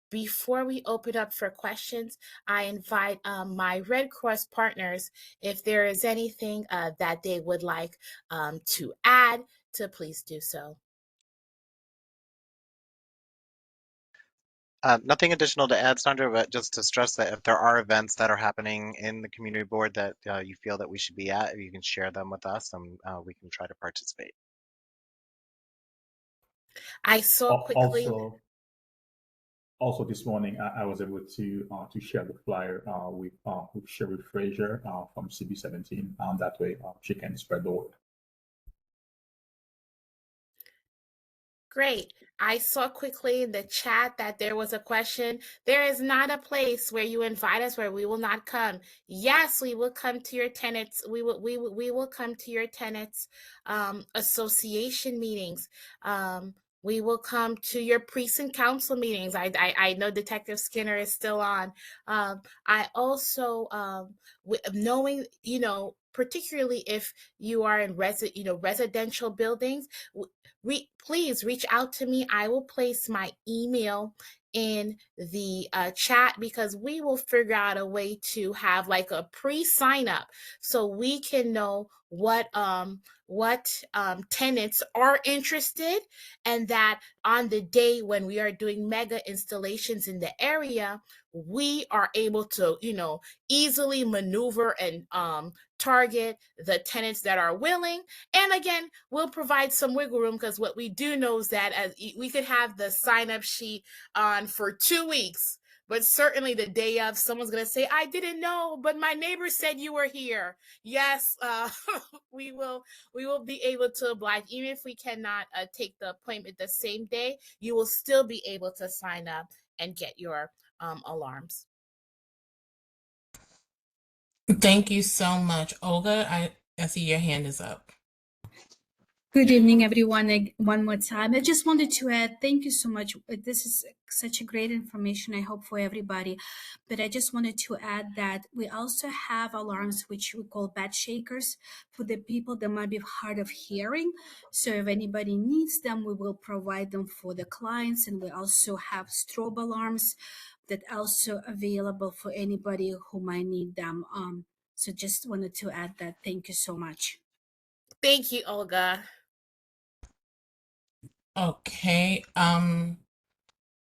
Before we open up for questions, I invite my Red Cross partners, if there is anything that they would like to add, to please do so. Nothing additional to add, Sandra, but just to stress that if there are events that are happening in the community board that you feel that we should be at, you can share them with us and we can try to participate. I saw quickly. Also this morning, I was able to share the flyer with Sherry Fraser from CB17. That way, she can spread the word. Great. I saw quickly in the chat that there was a question. There is not a place where you invite us where we will not come. Yes, we will come to your tenants. We will come to your tenants association meetings. We will come to your precinct council meetings. I know Detective Skinner is still on. I also knowing, particularly if you are in residential buildings, please reach out to me. I will place my email in the chat, because we will figure out a way to have like a pre-sign up so we can know what tenants are interested, and that on the day when we are doing mega installations in the area, we are able to easily maneuver and target the tenants that are willing. And again, we'll provide some wiggle room, because what we do know is that as we could have the sign up sheet on for 2 weeks, but certainly the day of, someone's going to say, I didn't know, but my neighbor said you were here. Yes, we will be able to oblige. Even if we cannot take the appointment the same day, you will still be able to sign up and get your alarms. Thank you so much. Olga, I see your hand is up. Good evening, everyone. One more time. I just wanted to add, thank you so much. This is such a great information, I hope, for everybody. But I just wanted to add that we also have alarms, which we call bed shakers, for the people that might be hard of hearing. So if anybody needs them, we will provide them for the clients. And we also have strobe alarms that also available for anybody who might need them. So just wanted to add that. Thank you so much. Thank you, Olga. Okay.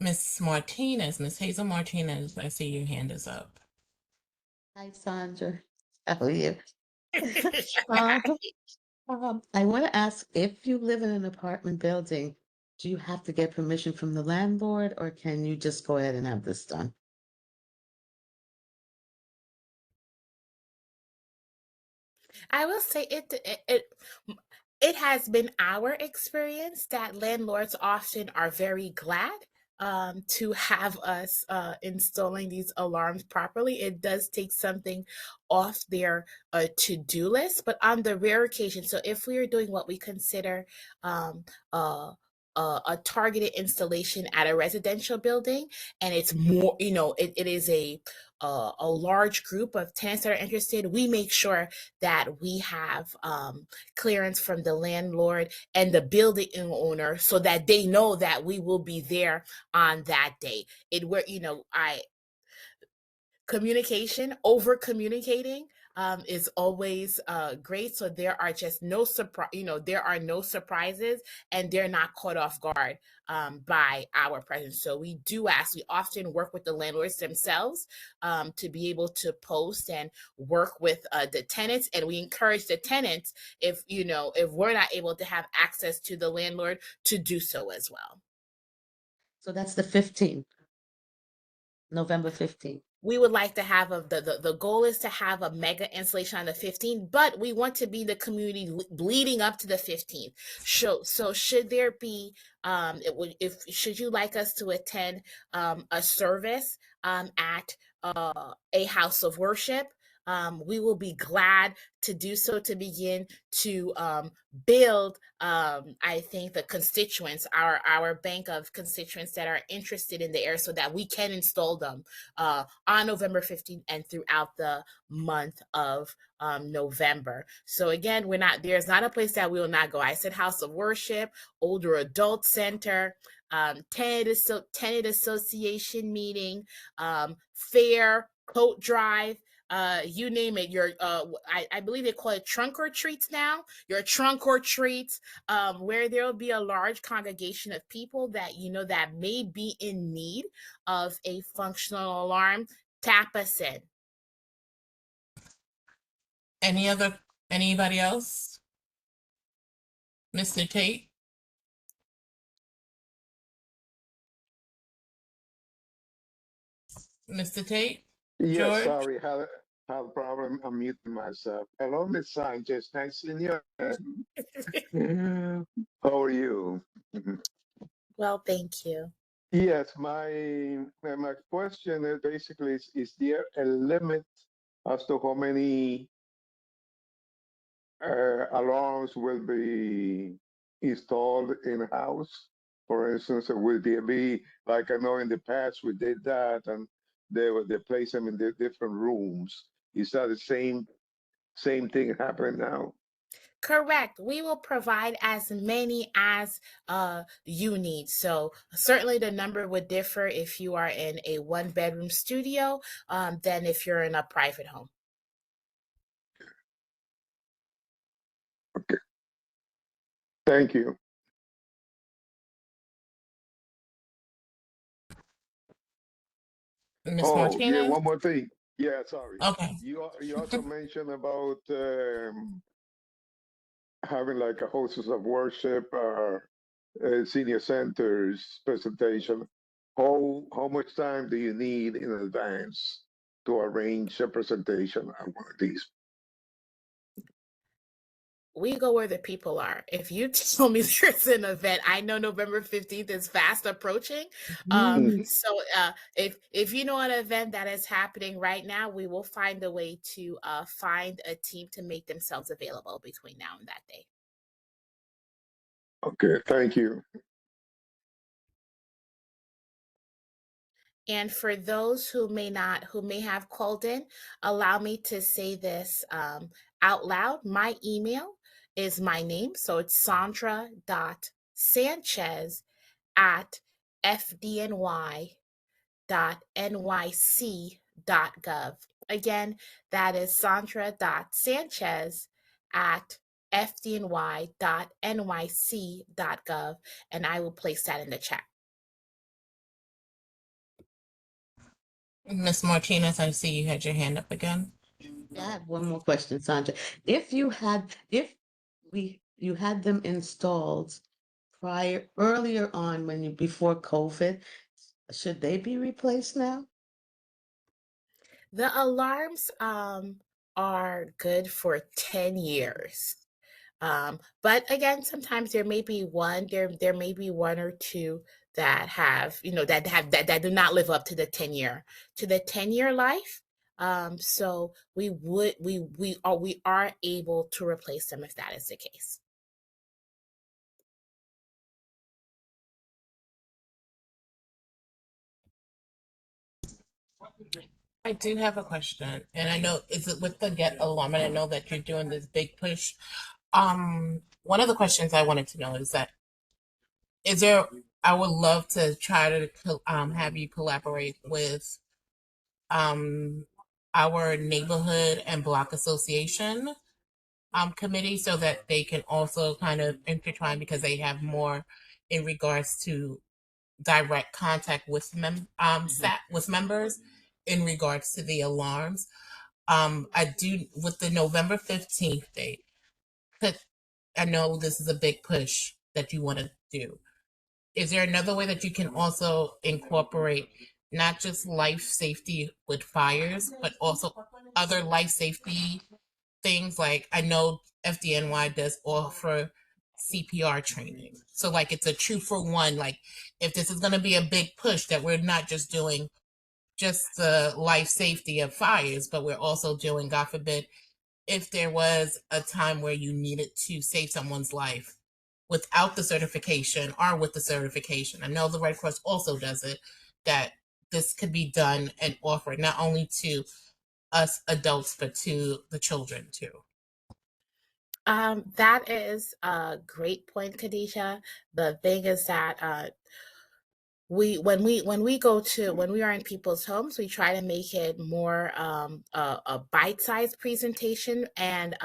Miss Martinez, Miss Hazel Martinez, I see your hand is up. Hi, Sandra. How are you? Uh, I want to ask, if you live in an apartment building, do you have to get permission from the landlord, or can you just go ahead and have this done? I will say it has been our experience that landlords often are very glad to have us installing these alarms properly. It does take something off their to-do list, but on the rare occasion, so if we are doing what we consider um, uh, a targeted installation at a residential building, and it's more, it is a large group of tenants that are interested, we make sure that we have clearance from the landlord and the building owner so that they know that we will be there on that day. Communication, over communicating is always great. So there are just no surprise, there are no surprises, and they're not caught off guard by our presence. So we often work with the landlords themselves to be able to post and work with the tenants. And we encourage the tenants, if we're not able to have access to the landlord, to do so as well. So that's the 15th, November 15th. We would like to have the goal is to have a mega installation on the 15th, but we want to be the community leading up to the 15th. So should there be should you like us to attend a service at a house of worship, we will be glad to do so, to begin to build, I think, the constituents, our bank of constituents that are interested in the area, so that we can install them on November 15th and throughout the month of November. So again, there's not a place that we will not go. I said house of worship, older adult center, tenant association meeting, fair, coat drive, you name it. I believe they call it trunk or treats now. Your trunk or treats, where there will be a large congregation of people that that may be in need of a functional alarm. Tap us in. Anybody else? Mr. Tate? Mr. Tate? Yes, George? sorry, had a problem unmuting myself. Hello, Miss Sanchez. Nice seeing you. How are you? Well, thank you. Yes, my question is basically, is there a limit as to how many alarms will be installed in house? For instance, will there be, like I know in the past we did that, and they place them in the different rooms. Is that the same thing happening now? Correct. We will provide as many as you need. So certainly the number would differ if you are in a one-bedroom studio than if you're in a private home. Okay. Thank you. Ms. Oh, yeah, Martinez? one more thing. Yeah, sorry. Okay. You also mentioned about having like a hostess of worship or senior centers presentation. How much time do you need in advance to arrange a presentation at one of these? We go where the people are. If you tell me there's an event, I know November 15th is fast approaching. So if you know an event that is happening right now, we will find a way to find a team to make themselves available between now and that day. Okay, thank you. And for those who may have called in, allow me to say this out loud. My email is my name. So it's sandra.sanchez@fdny.nyc.gov. Again, that is sandra.sanchez@fdny.nyc.gov. And I will place that in the chat. Miss Martinez, I see you had your hand up again. I have one more question, Sandra. If you had them installed earlier on before COVID, should they be replaced now? The alarms are good for 10 years. But again, sometimes there may be one or two that have, that do not live up to the 10-year life. So we are able to replace them if that is the case. I do have a question, and I know is it with the Get Alarm, and I know that you're doing this big push. One of the questions I wanted to know is that is there? I would love to try to have you collaborate with our neighborhood and block association committee so that they can also kind of intertwine because they have more in regards to direct contact with with members in regards to the alarms. I do with the November 15th date. I know this is a big push that you want to do. Is there another way that you can also incorporate not just life safety with fires, but also other life safety things? Like I know FDNY does offer CPR training. So like it's a 2-for-1. Like if this is going to be a big push that we're not just doing just the life safety of fires, but we're also doing, God forbid, if there was a time where you needed to save someone's life without the certification or with the certification. I know the Red Cross also does it, that this could be done and offered not only to us adults, but to the children too. That is a great point, Khadijah. The thing is that when we are in people's homes, we try to make it more a bite-sized presentation and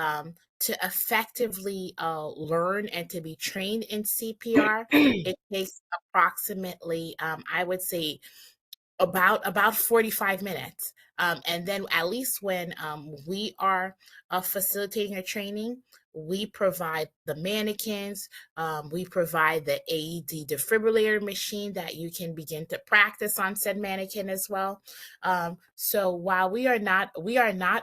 to effectively learn and to be trained in CPR. It takes approximately, I would say, about 45 minutes. And then at least when we are facilitating a training, we provide the mannequins, we provide the AED defibrillator machine that you can begin to practice on said mannequin as well. So while we are not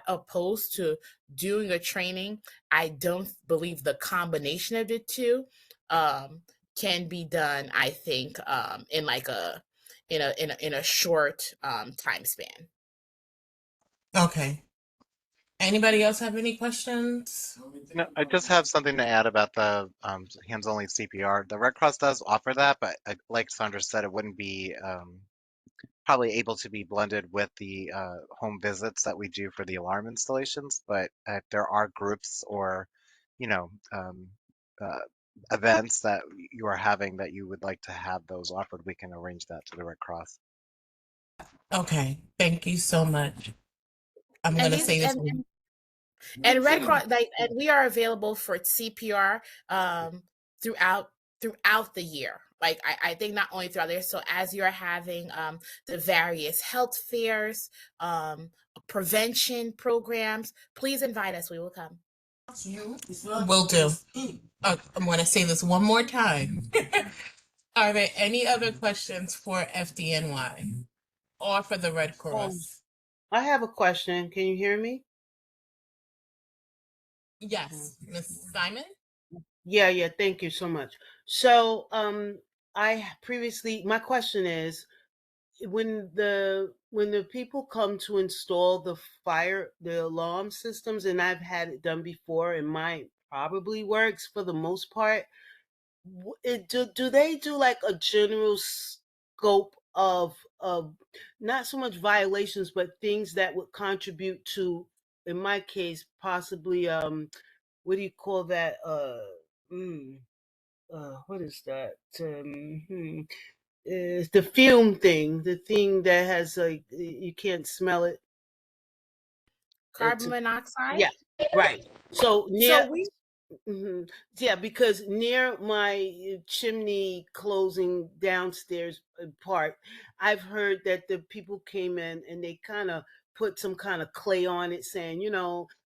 opposed to doing a training, I don't believe the combination of the two can be done, I think, in like in a short time span. Okay. Anybody else have any questions? No, I just have something to add about the hands-only CPR. The Red Cross does offer that, but like Sandra said, it wouldn't be probably able to be blended with the home visits that we do for the alarm installations. But if there are groups or, you know, uh, events that you are having that you would like to have those offered, we can arrange that to the Red Cross. Okay. Thank you so much. I'm going to say this one. And Red Cross, and we are available for CPR throughout the year. Like I think not only throughout there. So as you're having the various health fairs, prevention programs, please invite us. We will come. Will do. I'm going to say this one more time. Are there any other questions for FDNY or for the Red Cross? I have a question. Can you hear me? Yes, Ms. Simon? Yeah, thank you so much. So, my question is, when the people come to install the alarm systems, and I've had it done before, and mine probably works for the most part, do they do like a general scope of not so much violations, but things that would contribute to, in my case, possibly what do you call that? Mm, what is that? Is the fume thing, the thing that has like you can't smell it. Carbon It's monoxide. yeah, right. So So near we yeah, because near my chimney closing downstairs part, I've heard that the people came in and they kind of put some kind of clay on it saying,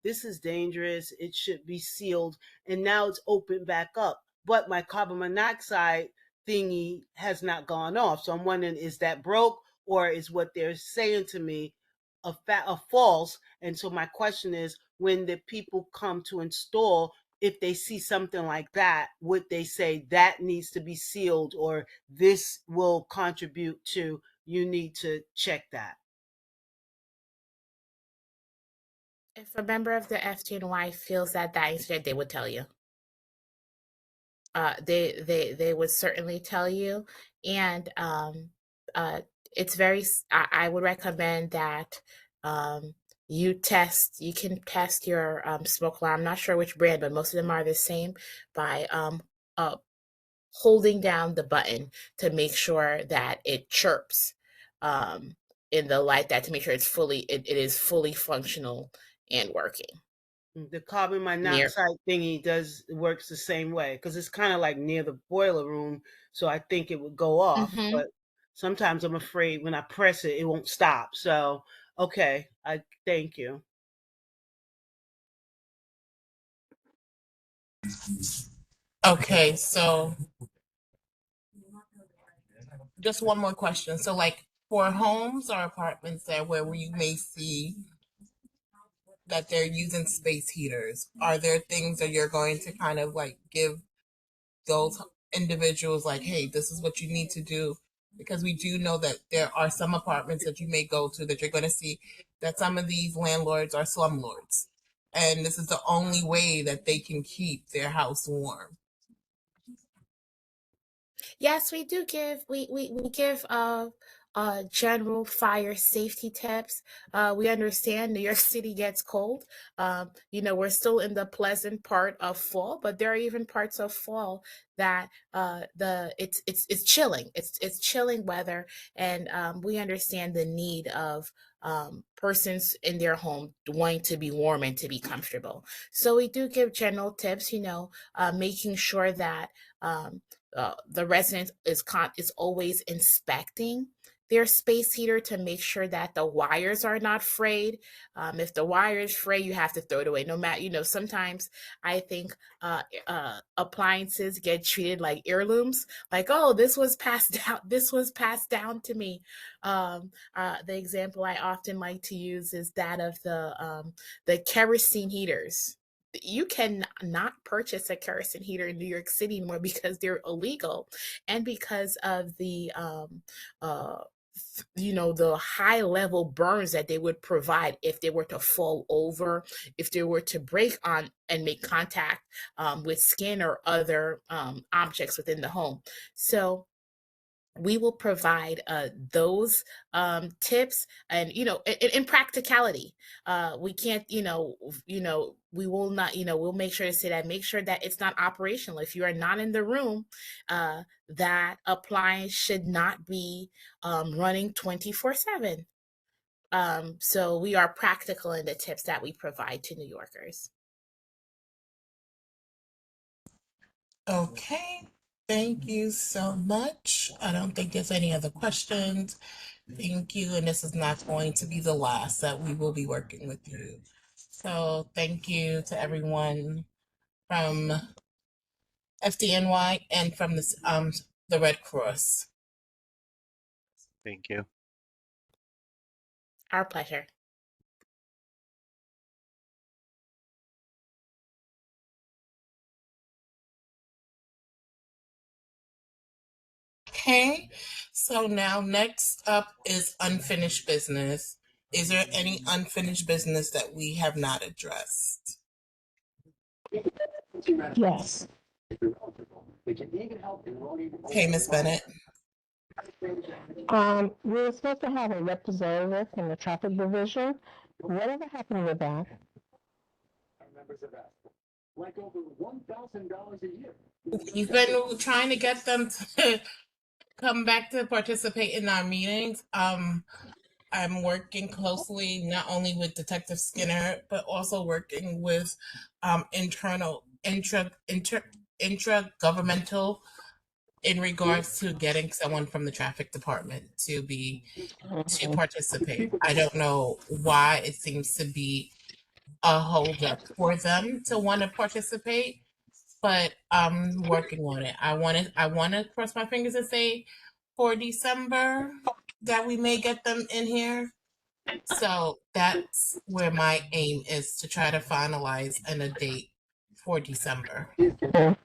this is dangerous, it should be sealed, and now it's opened back up. But my carbon monoxide thingy has not gone off. So I'm wondering, is that broke, or is what they're saying to me a false? And so my question is, when the people come to install, if they see something like that, would they say that needs to be sealed, or this will contribute to, you need to check that? If a member of the FDNY feels that incident, they would tell you. They would certainly tell you, and it's very. I would recommend that you test. You can test your smoke alarm. I'm not sure which brand, but most of them are the same by holding down the button to make sure that it chirps in the light, that to make sure it is fully functional and working. The carbon Near. monoxide thingy works the same way, because it's kind of like near the boiler room, so I think it would go off. Mm-hmm. But sometimes I'm afraid when I press it, it won't stop. So okay, I thank you. Okay, so just one more question. So, like for homes or apartments that where you may see that they're using space heaters, are there things that you're going to kind of like give those individuals like, hey, this is what you need to do? Because we do know that there are some apartments that you may go to that you're going to see that some of these landlords are slumlords. And this is the only way that they can keep their house warm. Yes, we do give we give general fire safety tips. We understand New York City gets cold. We're still in the pleasant part of fall, but there are even parts of fall that it's chilling. It's chilling weather, and we understand the need of persons in their home wanting to be warm and to be comfortable. So we do give general tips. Making sure that the resident is always inspecting their space heater to make sure that the wires are not frayed. If the wire is frayed, you have to throw it away. No matter, sometimes I think appliances get treated like heirlooms. Like, oh, this was passed down. This was passed down to me. The example I often like to use is that of the kerosene heaters. You can not purchase a kerosene heater in New York City anymore because they're illegal, and because of the the high level burns that they would provide if they were to fall over, if they were to break on and make contact with skin or other objects within the home. So we will provide those tips, and in practicality, we can't, we will not, we'll make sure to say that, make sure that it's not operational. If you are not in the room, that appliance should not be running 24/7. So we are practical in the tips that we provide to New Yorkers. Okay, thank you so much. I don't think there's any other questions. Thank you, and this is not going to be the last that we will be working with you. So thank you to everyone from FDNY and from the Red Cross. Thank you. Our pleasure. Okay, so now next up is unfinished business. Is there any unfinished business that we have not addressed? Yes. Hey, Miss Bennett. We were supposed to have a representative from the traffic division. Whatever happened with that? We've been trying to get them to come back to participate in our meetings. I'm working closely not only with Detective Skinner, but also working with intra-governmental in regards to getting someone from the traffic department to participate. I don't know why it seems to be a holdup for them to want to participate, but I'm working on it. I want to cross my fingers and say for December that we may get them in here. So that's where my aim is, to try to finalize a date for December. Okay.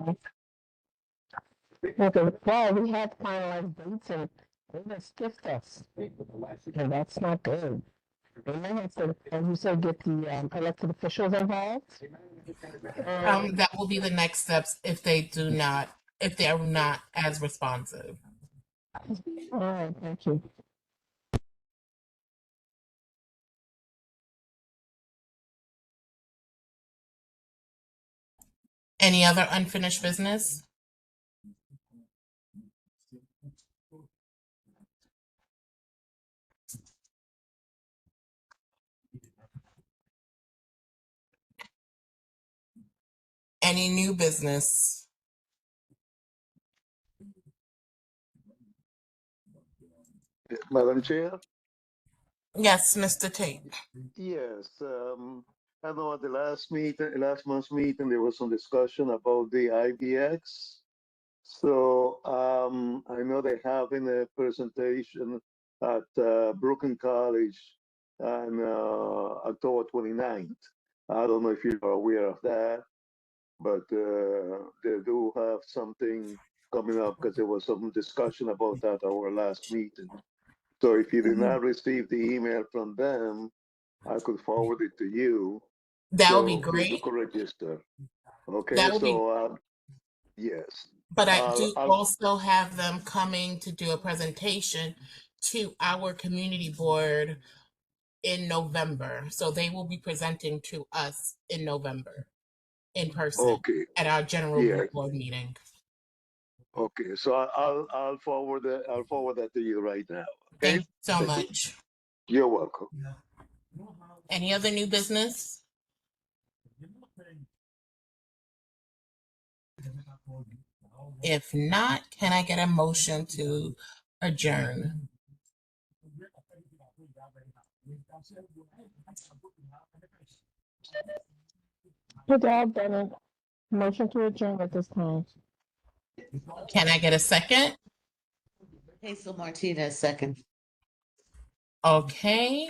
Well, we had finalized dates and they just skipped us. And that's not good. They may have to, as you said, get the elected officials involved. That will be the next steps if they are not as responsive. All right, thank you. Any other unfinished business? Any new business? Madam Chair? Yes, Mr. Tate. Yes. I know at the last month's meeting, there was some discussion about the IBX. So I know they're having a presentation at Brooklyn College on October 29th. I don't know if you're aware of that, but they do have something coming up because there was some discussion about that at our last meeting. So if you did not receive the email from them, I could forward it to you. That would be So you great. could register. Okay, That would be. so yes. But I do I'll also have them coming to do a presentation to our community board in November. So they will be presenting to us in November in person okay. at our general Yeah. board meeting. Okay. So I'll forward that to you right now. Okay. Thank you so much. You're welcome. Any other new business? If not, can I get a motion to adjourn? Good job, Bennett. Motion to adjourn at this time. Can I get a second? Hazel Martinez, second. Okay.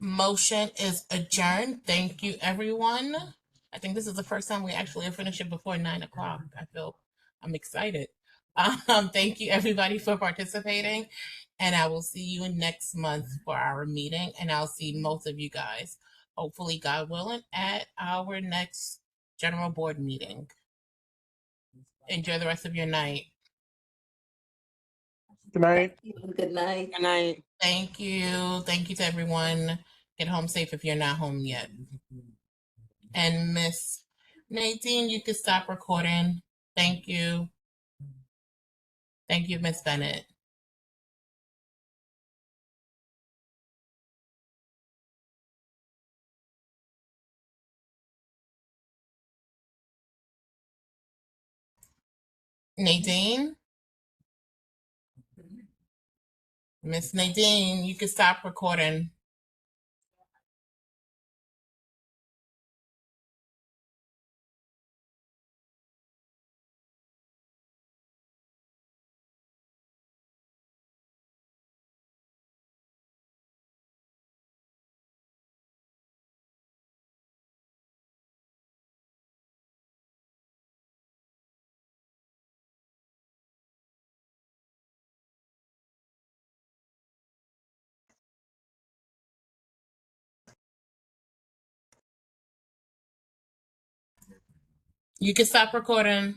Motion is adjourned. Thank you, everyone. I think this is the first time we actually are finishing before 9 o'clock. I'm excited. Thank you, everybody, for participating. And I will see you next month for our meeting. And I'll see most of you guys, hopefully, God willing, at our next general board meeting. Enjoy the rest of your night. Good night. Good night. Good night. Thank you. Thank you to everyone. Get home safe if you're not home yet. And Miss Nadine, you can stop recording. Thank you. Thank you, Miss Bennett. Nadine? Miss Nadine, you can stop recording. You can stop recording.